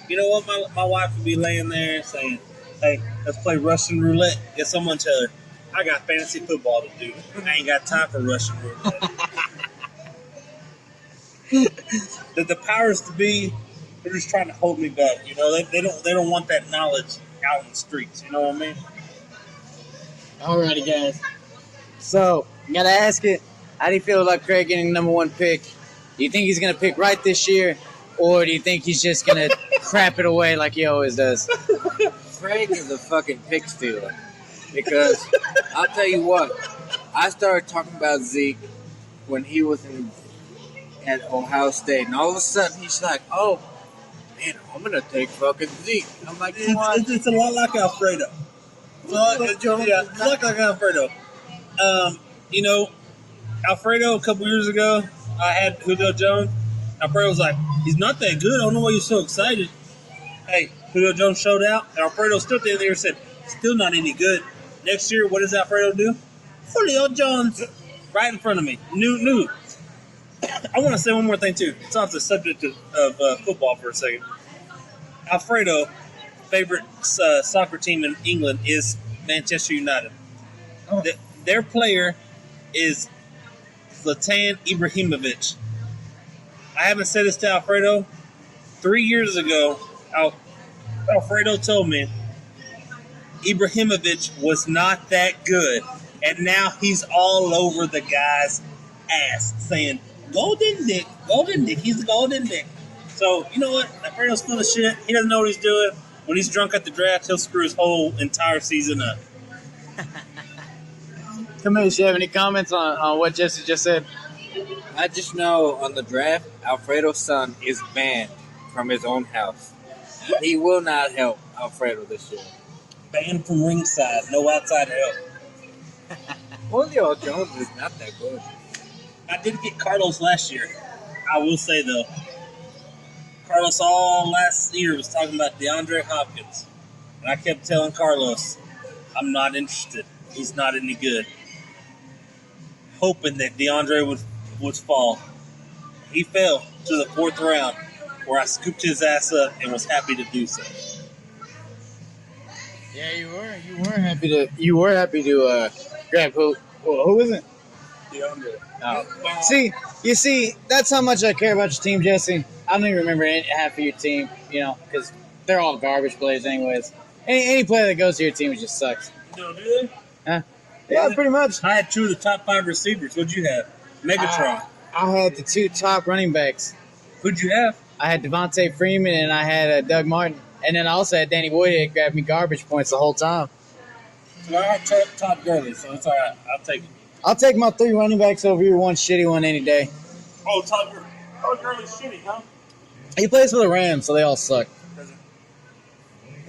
You know what? My wife would be laying there saying, hey, let's play Russian roulette. Get someone tell her, I got fantasy football to do. I ain't got time for Russian roulette. the powers to be, they're just trying to hold me back. You know, they don't want that knowledge out in the streets. You know what I mean? alrighty, guys. So, gotta ask it. How do you feel about Craig getting number 1 pick? Do you think he's gonna pick right this year, or do you think he's just gonna crap it away like he always does? Craig is a fucking pick stealer. Because I'll tell you what, I started talking about Zeke when he was at Ohio State, and all of a sudden he's like, "Oh, man, I'm gonna take fucking Zeke." I'm like, It's a lot like Alfredo. It's like Alfredo. You know, Alfredo a couple years ago, I had Julio Jones. Alfredo was like, he's not that good. I don't know why you're so excited. Hey, Julio Jones showed out, and Alfredo stood there and said, still not any good. Next year, what does Alfredo do? Julio Jones, right in front of me. New. I want to say one more thing, too. It's off the subject of football for a second. Alfredo, favorite soccer team in England is Manchester United. Oh. Their player is Zlatan Ibrahimovic. I haven't said this to Alfredo. 3 years ago, Alfredo told me Ibrahimovic was not that good. And now he's all over the guy's ass saying, Golden Dick, he's the Golden Dick. So, you know what? Alfredo's full of shit. He doesn't know what he's doing. When he's drunk at the draft, he'll screw his whole entire season up. Commish, you have any comments on what Jesse just said? I just know on the draft, Alfredo's son is banned from his own house. He will not help Alfredo this year. Banned from ringside, no outside help. Julio Jones is not that good. I did get Carlos last year. I will say, though, Carlos all last year was talking about DeAndre Hopkins. And I kept telling Carlos, I'm not interested. He's not any good. Hoping that DeAndre would fall. He fell to the 4th round, where I scooped his ass up and was happy to do so. Yeah, you were happy to grab who? Well, who is it? DeAndre. Oh. See, that's how much I care about your team, Jesse. I don't even remember half of your team, you know, because they're all garbage players anyways. Any player that goes to your team just sucks. No, do they? Huh? Yeah, pretty much. I had 2 of the top 5 receivers. What'd you have? Megatron. I had the 2 top running backs. Who'd you have? I had Devontae Freeman and I had Doug Martin. And then I also had Danny Boyd grab me garbage points the whole time. So I had Todd Gurley, so it's all right. I'll take it. I'll take my 3 running backs over your 1 shitty one any day. Oh, Todd Gurley's shitty, huh? He plays for the Rams, so they all suck.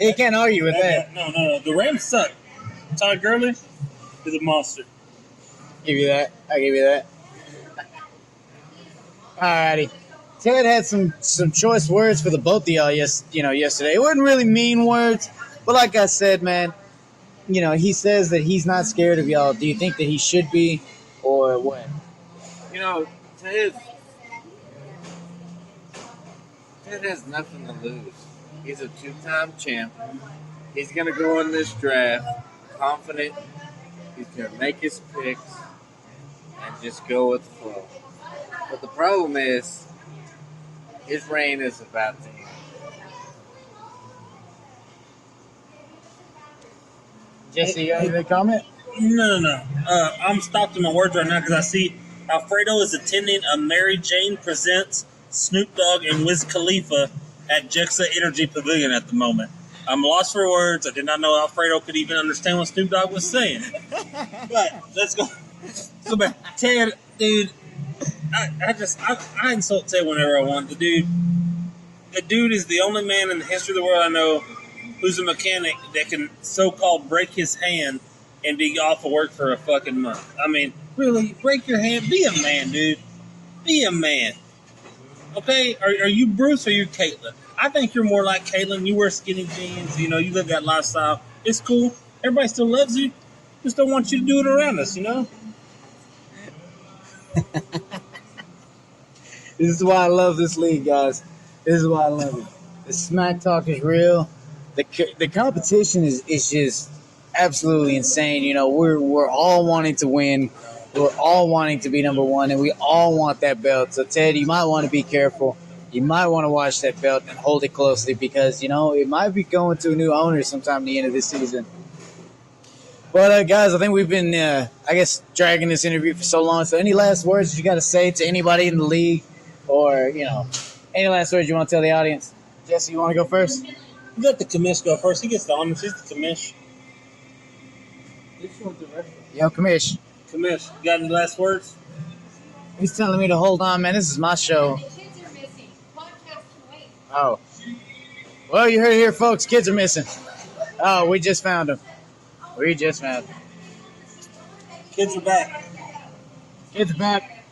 You can't argue with that. No. The Rams suck. Todd Gurley is a monster. Give you that. I give you that. Alrighty. Ted had some choice words for the both of y'all yesterday. It wasn't really mean words, but like I said, man, you know, he says that he's not scared of y'all. Do you think that he should be, or what? You know, Ted has nothing to lose. He's a 2-time champ. He's going to go in this draft confident. He's going to make his picks and just go with the flow. But the problem is, his reign is about to end. Jesse, you got any comment? No. I'm stopped in my words right now because I see Alfredo is attending a Mary Jane Presents Snoop Dogg and Wiz Khalifa at Jexa Energy Pavilion at the moment. I'm lost for words. I did not know Alfredo could even understand what Snoop Dogg was saying. But let's go. So, but Ted, dude, I insult Ted whenever I want. The dude is the only man in the history of the world I know who's a mechanic that can so-called break his hand and be off of work for a fucking month. I mean, really, break your hand. Be a man, dude. Be a man. Okay? Are you Bruce or you Caitlyn? I think you're more like Caitlyn. You wear skinny jeans. You know, you live that lifestyle. It's cool. Everybody still loves you. Just don't want you to do it around us, you know? This is why I love this league, guys. This is why I love it. The smack talk is real. The competition is just absolutely insane. You know, we're all wanting to win. We're all wanting to be number one, and we all want that belt. So, Ted, you might want to be careful. You might want to watch that belt and hold it closely because, you know, it might be going to a new owner sometime at the end of this season. But, guys, I think we've been, dragging this interview for so long. So any last words you got to say to anybody in the league or, you know, any last words you want to tell the audience? Jesse, you want to go first? Let the commish go first. He gets the honors. He's the commish. Yo, Commish. Commish, you got any last words? He's telling me to hold on, man. This is my show. The kids are missing. Podcast can wait. Oh. Well, you heard it here, folks. Kids are missing. Oh, we just found them. Kids are back. Kids are back.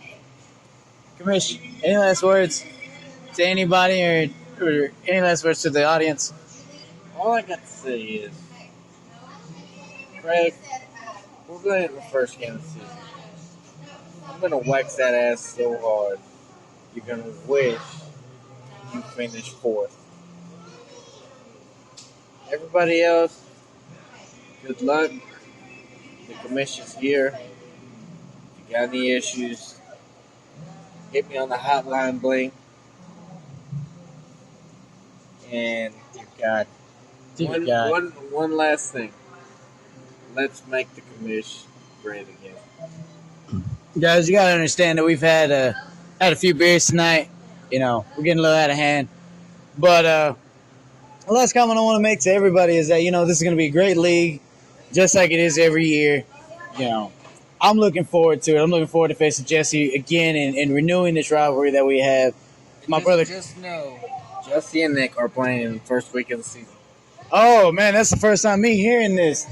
Commish, any last words to anybody or any last words to the audience? All I got to say is, Craig, we're going to hit the first game of the season. I'm going to wax that ass so hard, you're going to wish you finished fourth. Everybody else, good luck. The commission's here. If you got any issues, hit me on the hotline, Bling. And you've got one last thing. Let's make the commish great again. Guys, you got to understand that we've had a few beers tonight. You know, we're getting a little out of hand. But the last comment I want to make to everybody is that, you know, this is going to be a great league, just like it is every year. You know, I'm looking forward to it. I'm looking forward to facing Jesse again and renewing this rivalry that we have. My brother. Just know, Jesse and Nick are playing in the first week of the season. Oh, man, that's the first time me hearing this.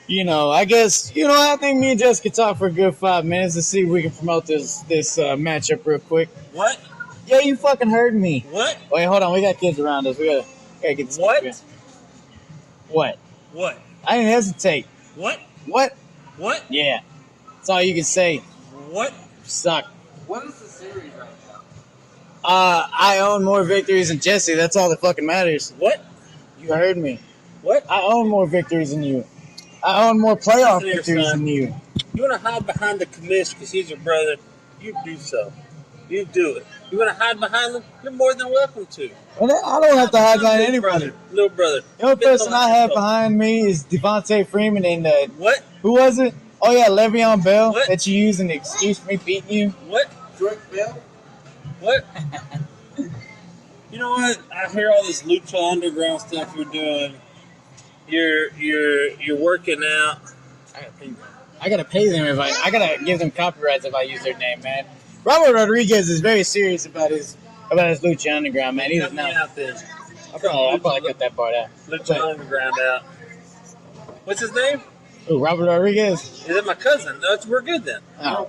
You know, I guess, you know, I think me and Jess could talk for a good 5 minutes to see if we can promote this matchup real quick. What? Yeah, you fucking heard me. What? Wait, hold on. We got kids around us. We gotta get this. What? Kid. What? What? I didn't hesitate. What? What? What? Yeah. That's all you can say. What? Suck. What is the series right now? I own more victories than Jesse. That's all that fucking matters. What? You heard me. What? I own more victories than you. I own more playoff Listen here, victories son. than you. You want to hide behind the commish because he's your brother? You do so. You do it. You want to hide behind him? You're more than welcome to. And I don't have to hide behind Little anybody. brother. Little brother. The only person I have behind me is Devontae Freeman and What? who was it? Oh yeah, Le'Veon Bell. What? That you use an excuse for me beating you. What? Drake Bell? What? You know what? I hear all this Lucca Underground stuff you're doing. You're working out. I gotta pay them if I gotta give them copyrights if I use their name, man. Robert Rodriguez is very serious about his Lucha Underground, man. He's Cut me not. out then. I'll probably cut that part out. Lucha Underground out. What's his name? Ooh, Robert Rodriguez. Is it my cousin? No, we're good then. Oh.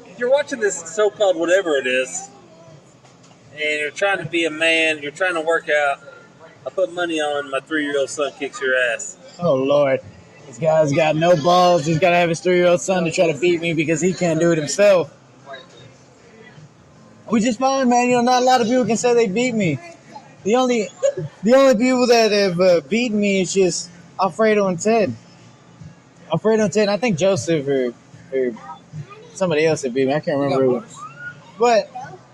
If you're watching this so-called whatever it is, and you're trying to be a man, you're trying to work out, I put money on my 3-year-old son kicks your ass. Oh Lord, this guy's got no balls. He's gotta have his 3-year-old son to try to beat me because he can't do it himself. Which is fine, man. You know, not a lot of people can say they beat me. The only people that have beaten me is just Alfredo and Ted. Alfredo and Ted. And I think Joseph or somebody else that beat me. I can't remember who. But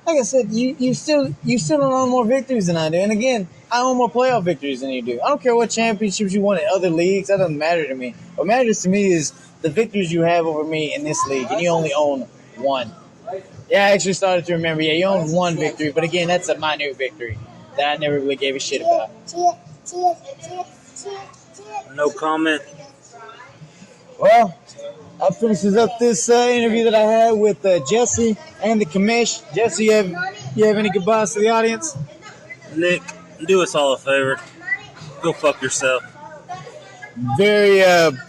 like I said, you still don't own more victories than I do. And again, I own more playoff victories than you do. I don't care what championships you won in other leagues. That doesn't matter to me. What matters to me is the victories you have over me in this league, and you only own one. Yeah, I actually started to remember. Yeah, you own one victory, but again, that's a minute victory that I never really gave a shit about. No comment. Well, that finishes up this interview that I had with Jesse and the commish. Jesse, you have any goodbyes to the audience? Nick, do us all a favor. Go fuck yourself. Very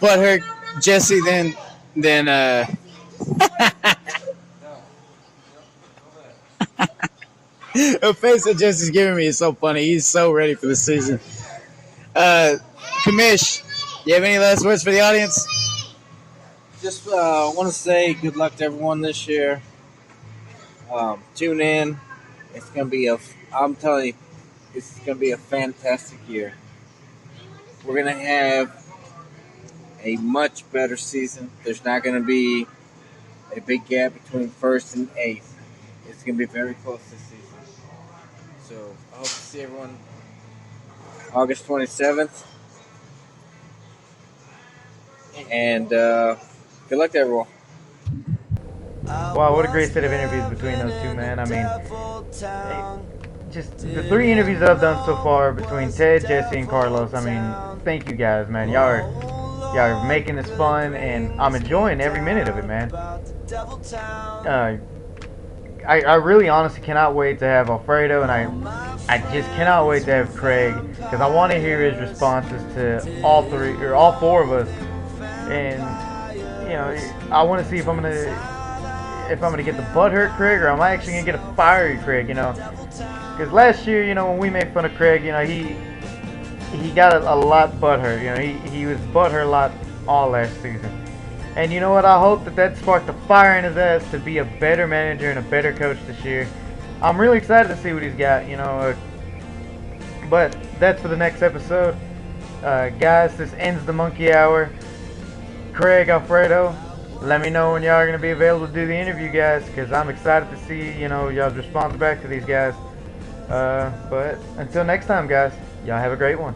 butthurt Jesse then The face that Jesse's giving me is so funny. He's so ready for the season. Kamish, you have any last words for the audience? Just want to say good luck to everyone this year. Tune in. It's gonna be I'm telling you, it's gonna be a fantastic year. We're gonna have a much better season. There's not gonna be a big gap between first and eighth. It's gonna be very close this season. So I hope to see everyone August 27th. And good luck to everyone. Wow, what a great set of interviews between those two, man. I mean, just the 3 interviews I've done so far between Ted, Jesse, and Carlos. I mean, thank you guys, man. Y'all are making this fun, and I'm enjoying every minute of it, man. I really honestly cannot wait to have Alfredo, and I just cannot wait to have Craig, because I want to hear his responses to all 4 of us. And you know, I want to see if I'm gonna get the butthurt Craig, or am I actually gonna get a fiery Craig? You know, because last year, you know, when we made fun of Craig, you know, he got a lot butthurt. You know, he was butthurt a lot all last season. And you know what? I hope that sparked a fire in his ass to be a better manager and a better coach this year. I'm really excited to see what he's got. You know, but that's for the next episode, guys. This ends the Monkey Hour. Craig, Alfredo, let me know when y'all are going to be available to do the interview, guys, because I'm excited to see, you know, y'all's response back to these guys. But until next time, guys, y'all have a great one.